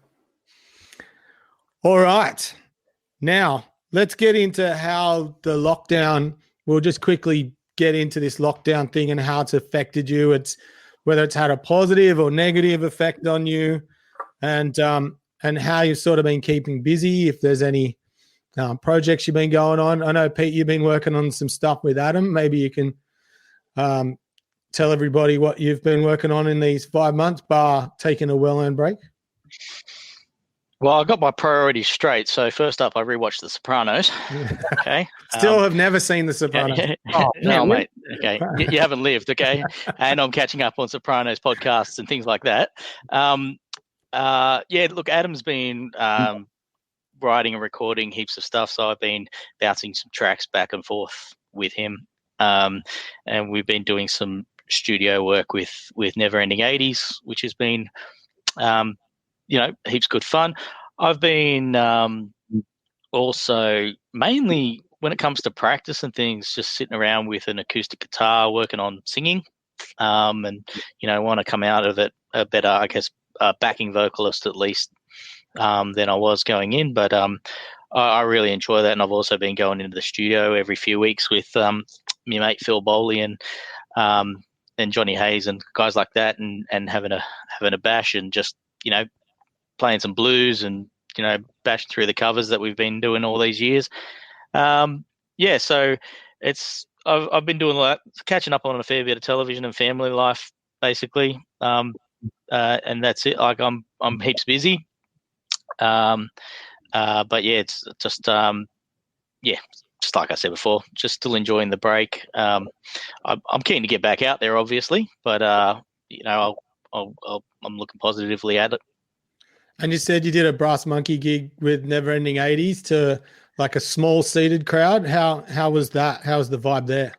All right. Now, let's get into how the lockdown, we'll just quickly get into this lockdown thing and how it's affected you. Whether it's had a positive or negative effect on you, and how you've sort of been keeping busy, if there's any projects you've been going on. I know, Pete, you've been working on some stuff with Adam. Maybe you can tell everybody what you've been working on in these 5 months, bar taking a well-earned break. Well, I got my priorities straight. So first up, I rewatched The Sopranos. Okay. Still have never seen The Sopranos. No, mate. Okay. You haven't lived. Okay. And I'm catching up on Sopranos podcasts and things like that. Look, Adam's been writing and recording heaps of stuff. So I've been bouncing some tracks back and forth with him. And we've been doing some studio work with Never Ending 80s, which has been, heaps good fun. I've been also mainly when it comes to practice and things, just sitting around with an acoustic guitar, working on singing, and want to come out of it a better, I guess, backing vocalist at least than I was going in. But I really enjoy that, and I've also been going into the studio every few weeks with my mate Phil Bowley and Johnny Hayes and guys like that, and having a bash and just playing some blues and bashing through the covers that we've been doing all these years. So I've been doing a lot, catching up on a fair bit of television and family life, basically, and that's it. Like I'm heaps busy, but yeah, it's just just like I said before, just still enjoying the break. I'm keen to get back out there, obviously, but I'm looking positively at it. And you said you did a Brass Monkey gig with Never Ending 80s to like a small seated crowd. How was that? How was the vibe there?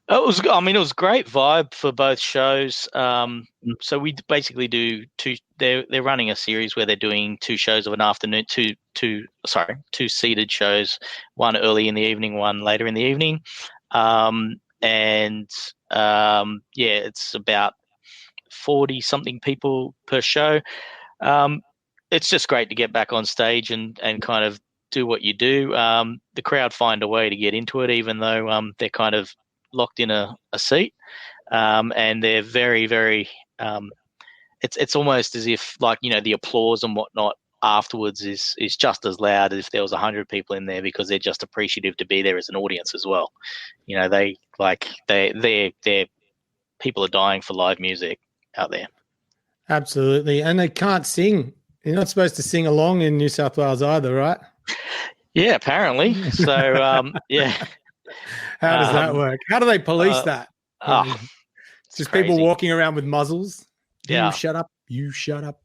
It was a great vibe for both shows. So we basically do two. They're running a series where they're doing 2 shows of an afternoon, two seated shows, one early in the evening, one later in the evening, it's about 40 something people per show. It's just great to get back on stage and kind of do what you do. The crowd find a way to get into it, even though they're kind of locked in a seat, and they're very, very. It's almost as if the applause and whatnot afterwards is just as loud as if there was 100 people in there, because they're just appreciative to be there as an audience as well. They're people are dying for live music out there. Absolutely, and they can't sing. You're not supposed to sing along in New South Wales either, right? Yeah, apparently. So, yeah. How does that work? How do they police that? Just crazy. People walking around with muzzles. Yeah. You shut up. You shut up.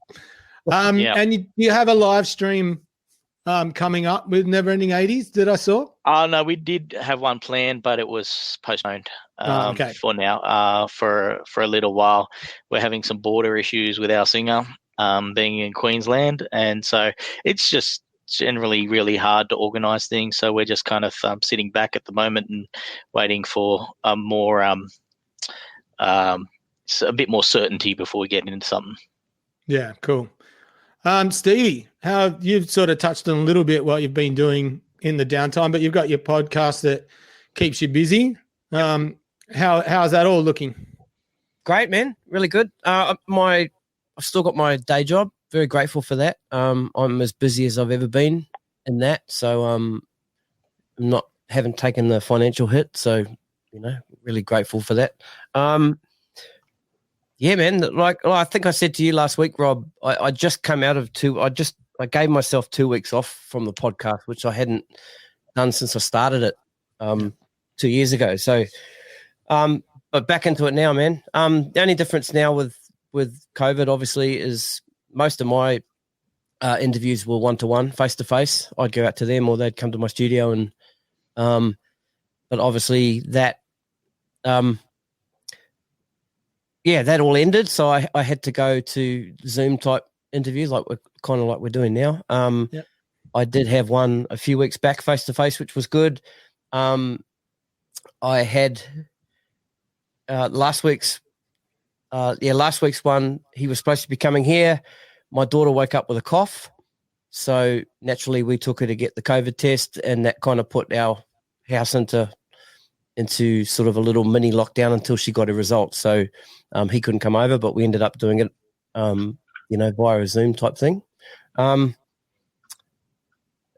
And you have a live stream coming up with Never Ending 80s that I saw? Oh, no, we did have one planned, but it was postponed for now, for a little while. We're having some border issues with our singer being in Queensland, and so it's just generally really hard to organise things. So we're just kind of sitting back at the moment and waiting for a bit more certainty before we get into something. Yeah, cool. Stevie, how you've sort of touched on a little bit what you've been doing in the downtime, but you've got your podcast that keeps you busy. How's that all looking? Great, man. Really good. I've still got my day job. Very grateful for that. I'm as busy as I've ever been in that. So I'm haven't taken the financial hit. So, really grateful for that. Yeah, man. I think I said to you last week, Rob, I just came out of I gave myself 2 weeks off from the podcast, which I hadn't done since I started it 2 years ago. So, but back into it now, man. The only difference now with COVID, obviously, is most of my interviews were one-to-one, face-to-face. I'd go out to them or they'd come to my studio, and but obviously that that all ended. So I had to go to Zoom type interviews, like we're doing now. I did have one a few weeks back face-to-face, which was good. I had last week's one, he was supposed to be coming here. My daughter woke up with a cough. So naturally we took her to get the COVID test, and that kind of put our house into sort of a little mini lockdown until she got her results. So he couldn't come over, but we ended up doing it, via a Zoom type thing.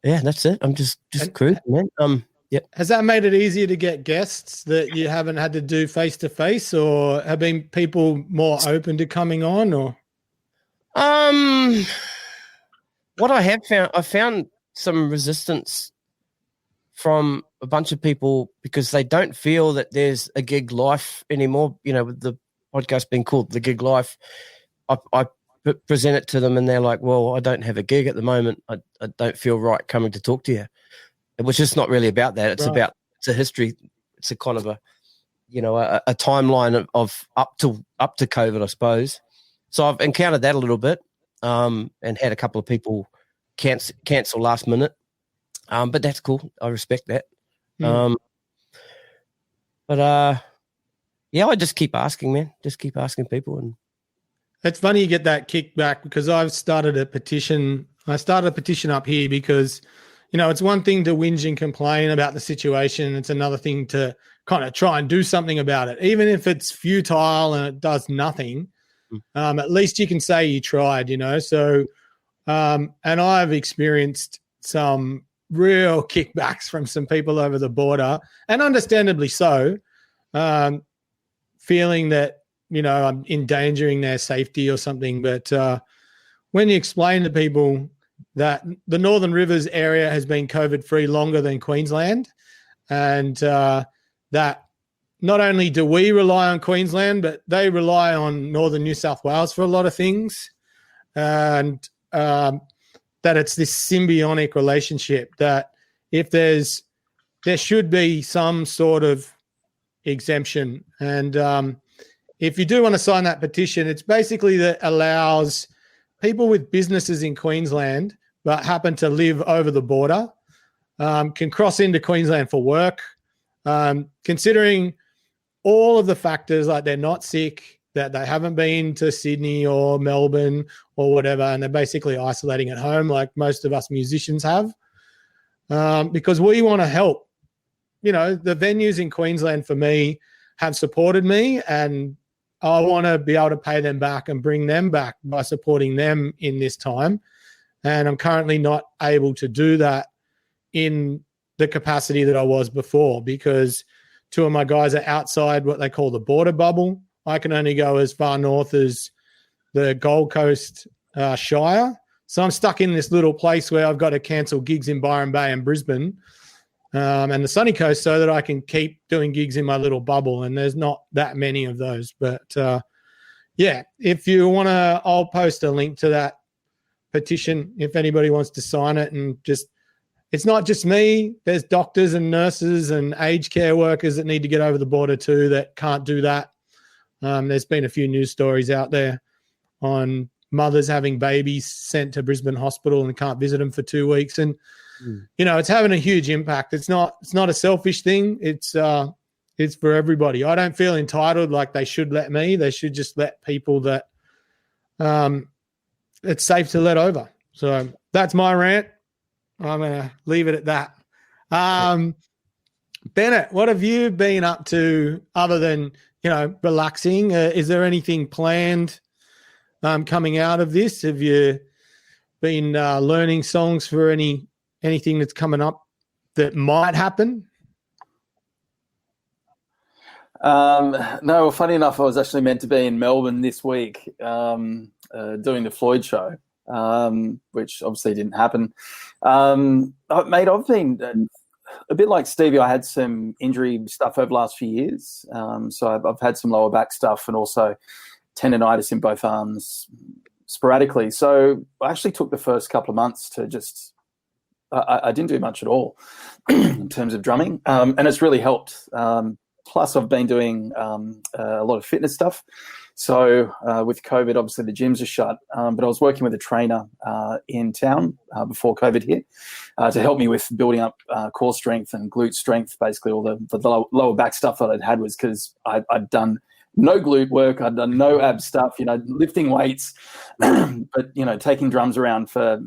That's it. I'm just cruising, man. Yep. Has that made it easier to get guests that you haven't had to do face-to-face, or have been people more open to coming on? Or what I found some resistance from a bunch of people because they don't feel that there's a gig life anymore. With the podcast being called The Gig Life, I present it to them and they're like, well, I don't have a gig at the moment. I don't feel right coming to talk to you. Which is not really about that. It's about, it's a history. It's a kind of a timeline of up to COVID, I suppose. So I've encountered that a little bit, and had a couple of people cancel last minute. But that's cool. I respect that. But yeah, I just keep asking, man. Just keep asking people. And it's funny you get that kickback because I've started a petition. I started a petition up here because, it's one thing to whinge and complain about the situation. It's another thing to kind of try and do something about it. Even if it's futile and it does nothing, at least you can say you tried, So, and I've experienced some real kickbacks from some people over the border, and understandably so, feeling that, I'm endangering their safety or something. But when you explain to people that the Northern Rivers area has been COVID-free longer than Queensland, and that not only do we rely on Queensland, but they rely on Northern New South Wales for a lot of things, and that it's this symbiotic relationship that if there should be some sort of exemption. And if you do want to sign that petition, it's basically that allows people with businesses in Queensland but happen to live over the border can cross into Queensland for work, considering all of the factors, like they're not sick, that they haven't been to Sydney or Melbourne or whatever, and they're basically isolating at home like most of us musicians have, because we want to help. The venues in Queensland for me have supported me, and I want to be able to pay them back and bring them back by supporting them in this time. And I'm currently not able to do that in the capacity that I was before because two of my guys are outside what they call the border bubble. I can only go as far north as the Gold Coast Shire. So I'm stuck in this little place where I've got to cancel gigs in Byron Bay and Brisbane and the sunny coast so that I can keep doing gigs in my little bubble. And there's not that many of those. But, if you want to, I'll post a link to that petition if anybody wants to sign it. And it's not just me. There's doctors and nurses and aged care workers that need to get over the border too that can't do that. There's been a few news stories out there on mothers having babies sent to Brisbane Hospital and can't visit them for 2 weeks. And, it's having a huge impact. It's not a selfish thing. It's for everybody. I don't feel entitled like they should let me. They should just let people that it's safe to let over. So that's my rant. I'm going to leave it at that. Bennet, what have you been up to other than, relaxing? Is there anything planned coming out of this? Have you been learning songs for anything that's coming up that might happen? No, funny enough, I was actually meant to be in Melbourne this week doing the Floyd show, which obviously didn't happen. Mate, I've been a bit like Stevie. I had some injury stuff over the last few years. So I've had some lower back stuff and also tendonitis in both arms sporadically. So I actually took the first couple of months to I didn't do much at all in terms of drumming. And it's really helped. Plus, I've been doing a lot of fitness stuff. So with COVID, obviously the gyms are shut. But I was working with a trainer in town before COVID hit to help me with building up core strength and glute strength. Basically, all the lower back stuff that I'd had was because I'd done no glute work. I'd done no ab stuff, lifting weights, but, taking drums around for,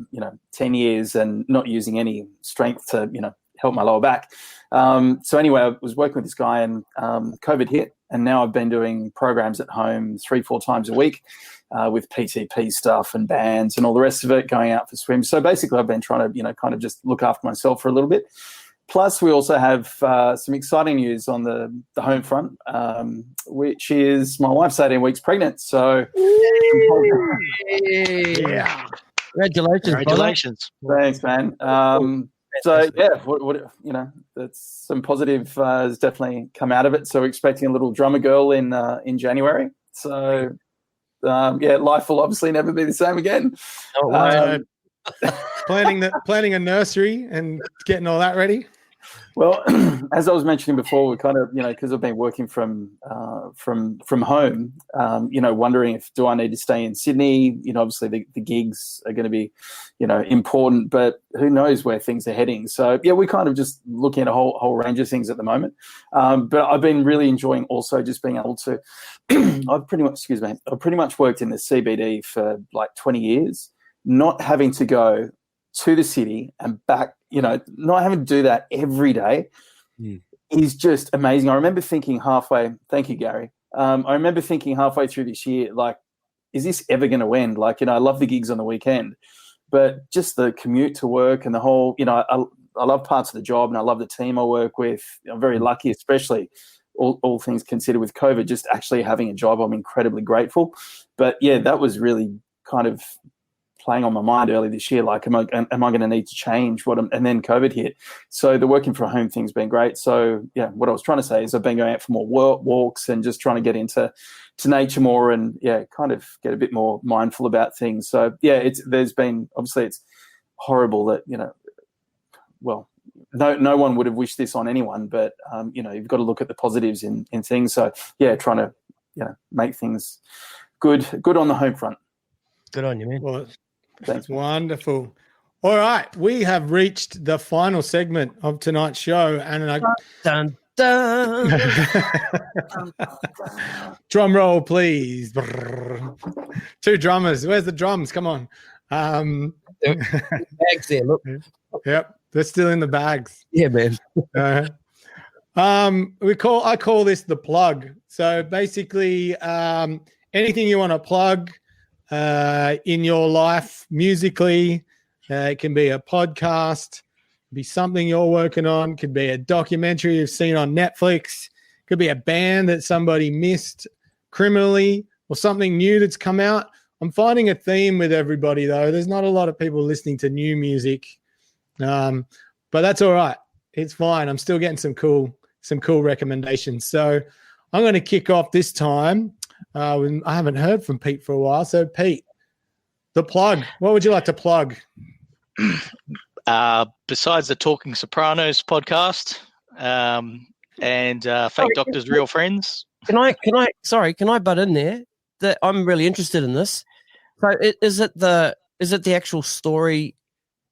10 years and not using any strength to, help my lower back. So anyway, I was working with this guy and COVID hit, and now I've been doing programs at home 3-4 times a week with PTP stuff and bands and all the rest of it, going out for swims. So basically I've been trying to, kind of just look after myself for a little bit. Plus, we also have some exciting news on the home front, which is my wife's 18 weeks pregnant. So, yeah, congratulations! Thanks, man. So yeah, that's some positive has definitely come out of it. So, we're expecting a little drummer girl in January. So, life will obviously never be the same again. Planning a nursery and getting all that ready. Well, as I was mentioning before, we kind of, because I've been working from home, wondering if do I need to stay in Sydney? Obviously the gigs are going to be, important, but who knows where things are heading. So yeah, we're kind of just looking at a whole range of things at the moment. But I've been really enjoying also just being able to. I've pretty much worked in the CBD for like 20 years, not having to go to the city and back, not having to do that every day is just amazing. I remember thinking halfway, thank you, Gary. I remember thinking halfway through this year, like, is this ever going to end? Like, I love the gigs on the weekend, but just the commute to work and the whole, I love parts of the job and I love the team I work with. I'm very lucky, especially all things considered with COVID, just actually having a job. I'm incredibly grateful. But yeah, that was really kind of playing on my mind early this year, like, am I going to need to change and then COVID hit. So the working from home thing's been great. So yeah, what I was trying to say is I've been going out for more walks and just trying to get into nature more and kind of get a bit more mindful about things. So yeah, obviously it's horrible that, no one would have wished this on anyone, but you've got to look at the positives in things. So yeah, trying to, make things good on the home front. Good on you, man. Well, thanks. Wonderful. All right, we have reached the final segment of tonight's show, and Dun, dun. drum roll, please. Two drummers. Where's the drums? Come on. Bags there, look. Yep, they're still in the bags. Yeah, man. I call this the plug. So basically, anything you want to plug in your life musically, it can be a podcast, be something you're working on, could be a documentary you've seen on Netflix, could be a band that somebody missed criminally or something new that's come out. I'm finding a theme with everybody though. There's not a lot of people listening to new music, but that's all right. It's fine. I'm still getting some cool recommendations. So I'm going to kick off this time. I haven't heard from Pete for a while. So Pete, the plug. What would you like to plug? Besides the Talking Sopranos podcast and Fake Doctors, Real Friends. Can I butt in there? That I'm really interested in this. So is it the actual story?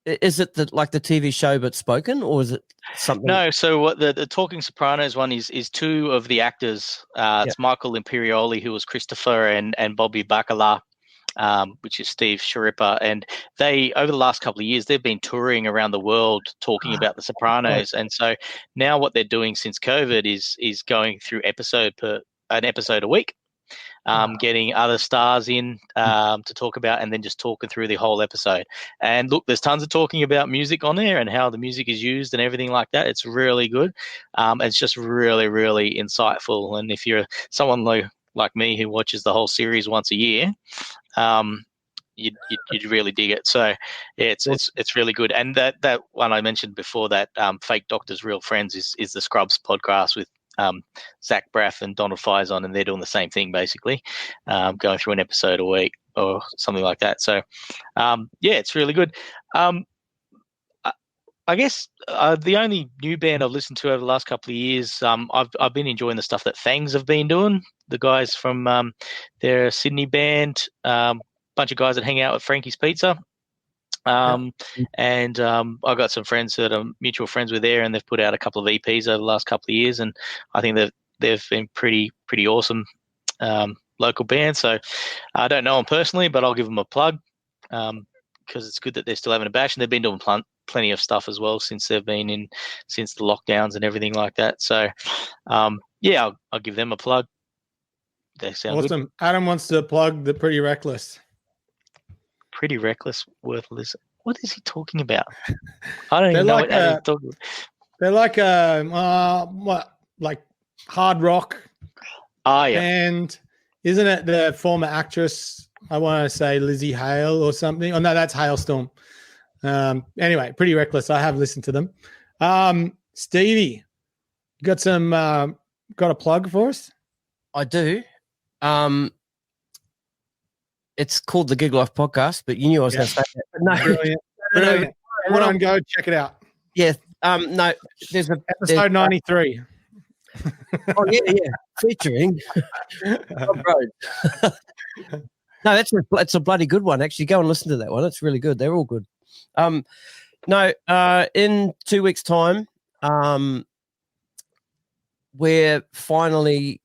Is it the TV show but spoken, or is it something? No. So what the Talking Sopranos one is two of the actors. It's Michael Imperioli, who was Christopher, and Bobby Bacala, which is Steve Sharippa. And they, over the last couple of years, they've been touring around the world talking about the Sopranos. And so now what they're doing since COVID is going through an episode a week. Getting other stars in to talk about, and then just talking through the whole episode. And look, there's tons of talking about music on there and how the music is used and everything like that. It's really good. It's just really, really insightful. And if you're someone like me who watches the whole series once a year, you'd really dig it. So yeah, it's really good. And that one I mentioned before, that Fake Doctors, Real Friends, is the Scrubs podcast with Zach Braff and Donald Faison, and they're doing the same thing basically, going through an episode a week or something like that. So it's really good. I guess the only new band I've listened to over the last couple of years, I've been enjoying the stuff that Fangs have been doing. The guys from their Sydney band, bunch of guys that hang out at Frankie's Pizza. And I've got some friends that are mutual friends with there, and they've put out a couple of EPs over the last couple of years, and I think they've been pretty awesome local band. So I don't know them personally, but I'll give them a plug because it's good that they're still having a bash, and they've been doing plenty of stuff as well since they've been since the lockdowns and everything like that. So I'll give them a plug. They sound awesome. Good. Adam wants to plug the Pretty Reckless. Pretty Reckless, Worthless. What is he talking about? I don't even know what he's talking about. They're like hard rock. Oh, yeah. And isn't it the former actress, I want to say Lizzie Hale or something? Oh, no, that's Hailstorm. Anyway, Pretty Reckless. I have listened to them. Stevie, got a plug for us? I do. It's called the Gig Life Podcast, but you knew I was going to say that. But no, Brilliant. Everyone go check it out. Yeah, No, there's Episode 93. Oh yeah, featuring Rob Rhodes. No, that's a bloody good one. Actually, go and listen to that one. It's really good. They're all good. In 2 weeks' time, we're finally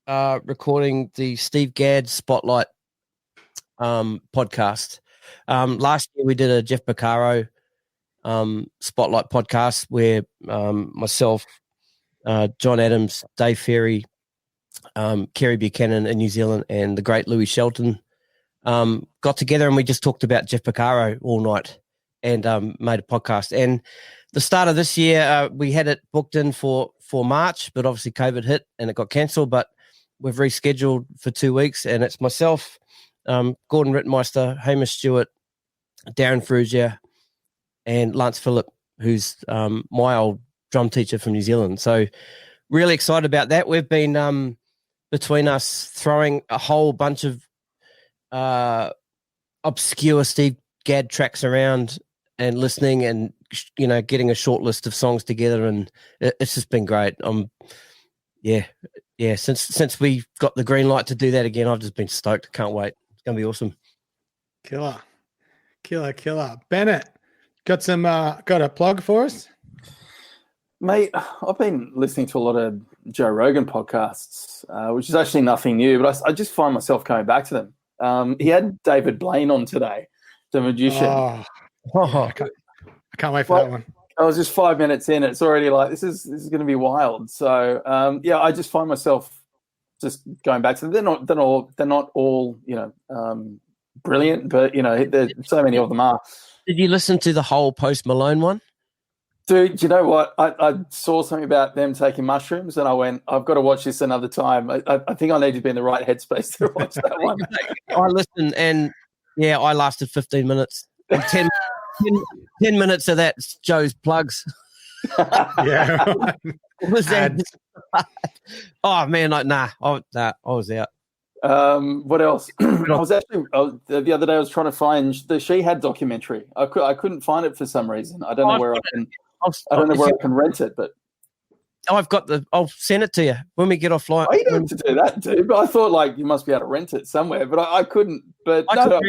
recording the Steve Gadd Spotlight podcast. Last year we did a Jeff Beccaro Spotlight podcast where myself, John Adams, Dave Ferry, Kerry Buchanan in New Zealand, and the great Louis Shelton got together, and we just talked about Jeff Beccaro all night and made a podcast. And the start of this year, we had it booked in for March, but obviously COVID hit and it got cancelled, but we've rescheduled for 2 weeks, and it's myself, Gordon Rittmeister, Hamish Stewart, Darren Frugier, and Lance Phillip, who's my old drum teacher from New Zealand. So really excited about that. We've been between us throwing a whole bunch of obscure Steve Gadd tracks around and listening, and getting a short list of songs together, and it's just been great. Since we got the green light to do that again, I've just been stoked. Can't wait. It's gonna be awesome. Killer. Bennet, got a plug for us? Mate, I've been listening to a lot of Joe Rogan podcasts, which is actually nothing new, but I just find myself coming back to them. He had David Blaine on today, the magician. I can't wait for that one. I was just 5 minutes in. It's already like, this is going to be wild. So, I just find myself just going back to them. They're not all brilliant, but, there's so many of them are. Did you listen to the whole Post Malone one? Dude, you know what? I saw something about them taking mushrooms, and I went, I've got to watch this another time. I think I need to be in the right headspace to watch that one. I listened, and I lasted 15 minutes. And 10 minutes of that's Joe's plugs. Yeah. What was that? Oh man, I was out. What else? The other day I was trying to find the She Had documentary. I couldn't find it for some reason. I don't know where I can rent it, but I'll send it to you when we get offline. Oh, you don't have to do that, dude. But I thought you must be able to rent it somewhere, but I couldn't. But I'm happy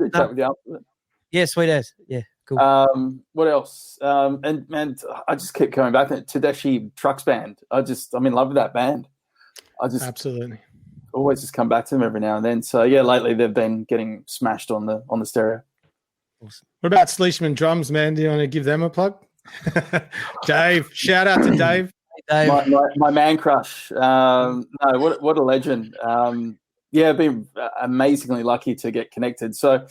to chat with you after. Yeah, sweet as. Yeah, cool. What else? And I just keep coming back to Tedeschi Trucks Band. I'm in love with that band. Absolutely always just come back to them every now and then. So lately they've been getting smashed on the stereo. Awesome. What about Sleishman Drums, man? Do you want to give them a plug? Dave, shout out to Dave. Hey, Dave. My man crush. No, what a legend. I've been amazingly lucky to get connected. So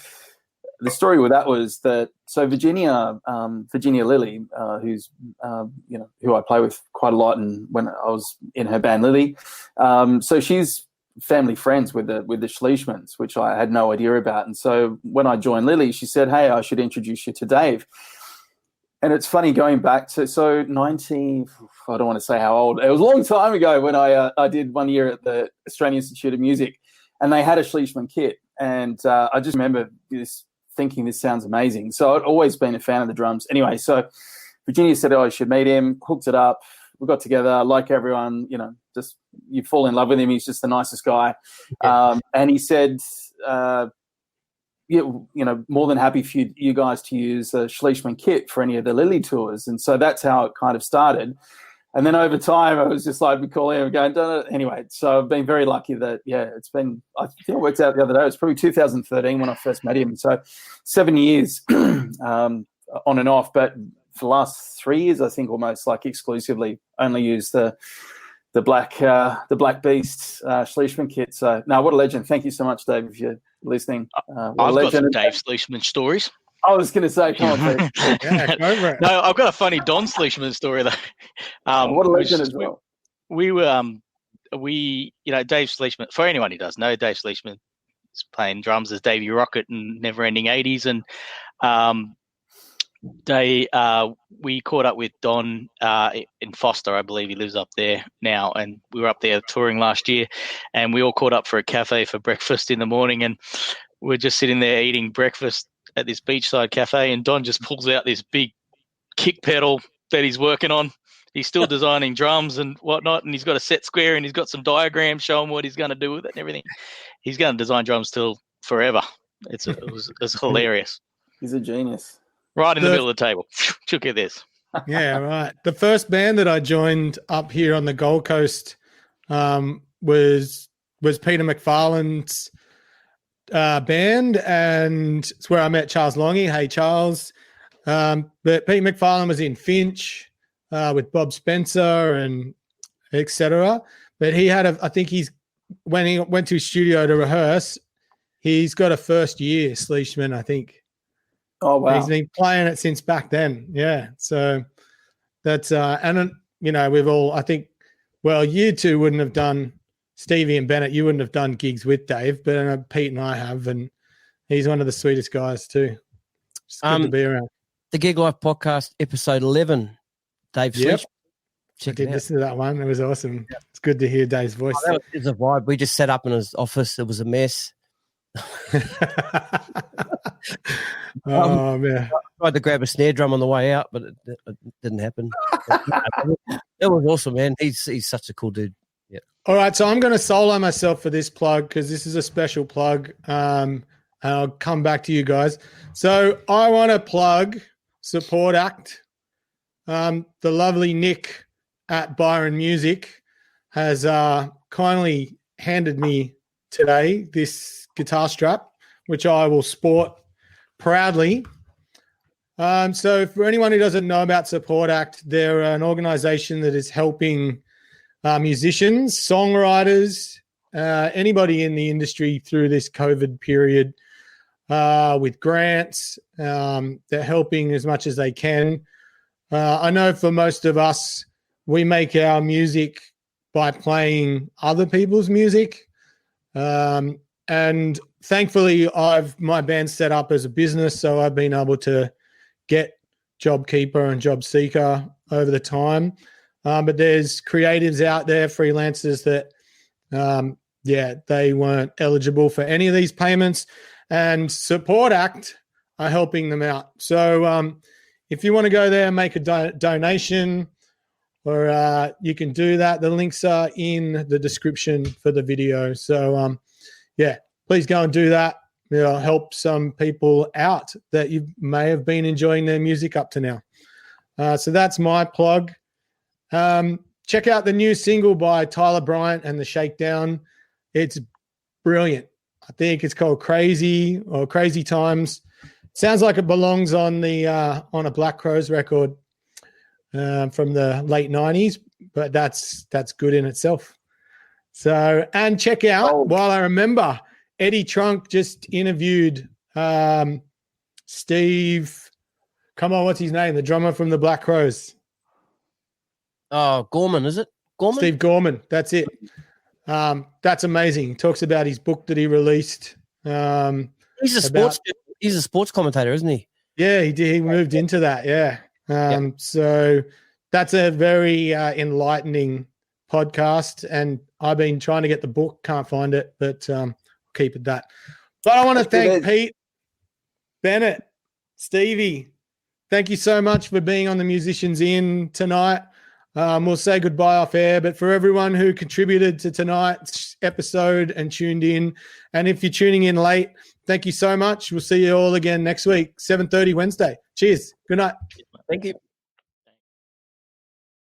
the story with that was that Virginia Lilly, who's who I play with quite a lot, and when I was in her band Lily, so she's family friends with the Schleichmans, which I had no idea about. And so when I joined Lily, she said, "Hey, I should introduce you to Dave." And it's funny going back to 90. I don't want to say how old. It was a long time ago when I did 1 year at the Australian Institute of Music, and they had a Schleichman kit, and I just remember thinking this sounds amazing. So I'd always been a fan of the drums. Anyway, so Virginia said, I should meet him, hooked it up. We got together, like everyone, just you fall in love with him. He's just the nicest guy. Yeah. And he said, more than happy for you guys to use a Schleichman kit for any of the Lily tours. And so that's how it kind of started. And then over time, I was just like, we call him and going, done it. Anyway, so I've been very lucky that, it's been, I think it worked out the other day. It was probably 2013 when I first met him. So 7 years on and off. But for the last 3 years, I think almost exclusively only use the Black Beast Schleichman kit. So, no, what a legend. Thank you so much, Dave, if you're listening. I've got some Dave Schleichman stories. I was going to say, come on, Pete. Yeah, go over it. No, I've got a funny Don Schleichman story though. What a legend as well. We were, Dave Schleichman. For anyone who does know, Dave Schleichman is playing drums as Davey Rocket in Neverending 80s, and we caught up with Don in Foster. I believe he lives up there now, and we were up there touring last year, and we all caught up for a cafe for breakfast in the morning, and we're just sitting there eating breakfast at this beachside cafe, and Don just pulls out this big kick pedal that he's working on. He's still designing drums and whatnot, and he's got a set square and he's got some diagrams showing what he's going to do with it and everything. He's going to design drums till forever. It was hilarious. He's a genius. Right in the middle of the table. Look at this. Yeah, right. The first band that I joined up here on the Gold Coast was Peter McFarlane's band, and it's where I met Charles Longy. Hey, Charles. But Pete McFarlane was in Finch with Bob Spencer and etc. But he had when he went to his studio to rehearse, he's got a first year Sleishman, I think. Oh, wow. He's been playing it since back then. Yeah. So that's, we've all, I think, well, you two wouldn't have done, Stevie and Bennet, you wouldn't have done gigs with Dave, but I know Pete and I have, and he's one of the sweetest guys too. It's good to be around. The Gig Life Podcast, episode 11. Dave Yep. Check I did it out. listen to that one. It was awesome. Yep. It's good to hear Dave's voice. That was a vibe. We just set up in his office. It was a mess. Man. I tried to grab a snare drum on the way out, but it didn't happen. It was awesome, man. He's such a cool dude. Yeah. All right, so I'm going to solo myself for this plug because this is a special plug. And I'll come back to you guys. So I want to plug Support Act. The lovely Nick at Byron Music has kindly handed me today this guitar strap, which I will sport proudly. So for anyone who doesn't know about Support Act, they're an organization that is helping musicians, songwriters, anybody in the industry through this COVID period with grants. They're helping as much as they can. I know for most of us, we make our music by playing other people's music. And thankfully, my band's set up as a business, so I've been able to get JobKeeper and JobSeeker over the time. But there's creatives out there, freelancers that, they weren't eligible for any of these payments, and Support Act are helping them out. So if you want to go there and make a donation, or you can do that. The links are in the description for the video. So, please go and do that. It'll help some people out that you may have been enjoying their music up to now. So that's my plug. Check out the new single by Tyler Bryant and the Shakedown. It's brilliant. I think it's called Crazy or Crazy Times. Sounds like it belongs on a Black Crowes record from the late 90s, but that's good in itself. So, and check out, while I remember, Eddie Trunk just interviewed Steve, what's his name? The drummer from the Black Crowes. Oh, Gorman, is it? Gorman? Steve Gorman, that's it. That's amazing. He talks about his book that he released. He's a sports commentator, isn't he? Yeah, he did. He moved into that, yeah. So that's a very enlightening podcast, and I've been trying to get the book, can't find it, but keep it that. But I want to thank Pete, Bennet, Stevie. Thank you so much for being on the Musicians In tonight. We'll say goodbye off air, but for everyone who contributed to tonight's episode and tuned in, and if you're tuning in late, thank you so much. We'll see you all again next week, 7:30 Wednesday. Cheers. Good night. Thank you.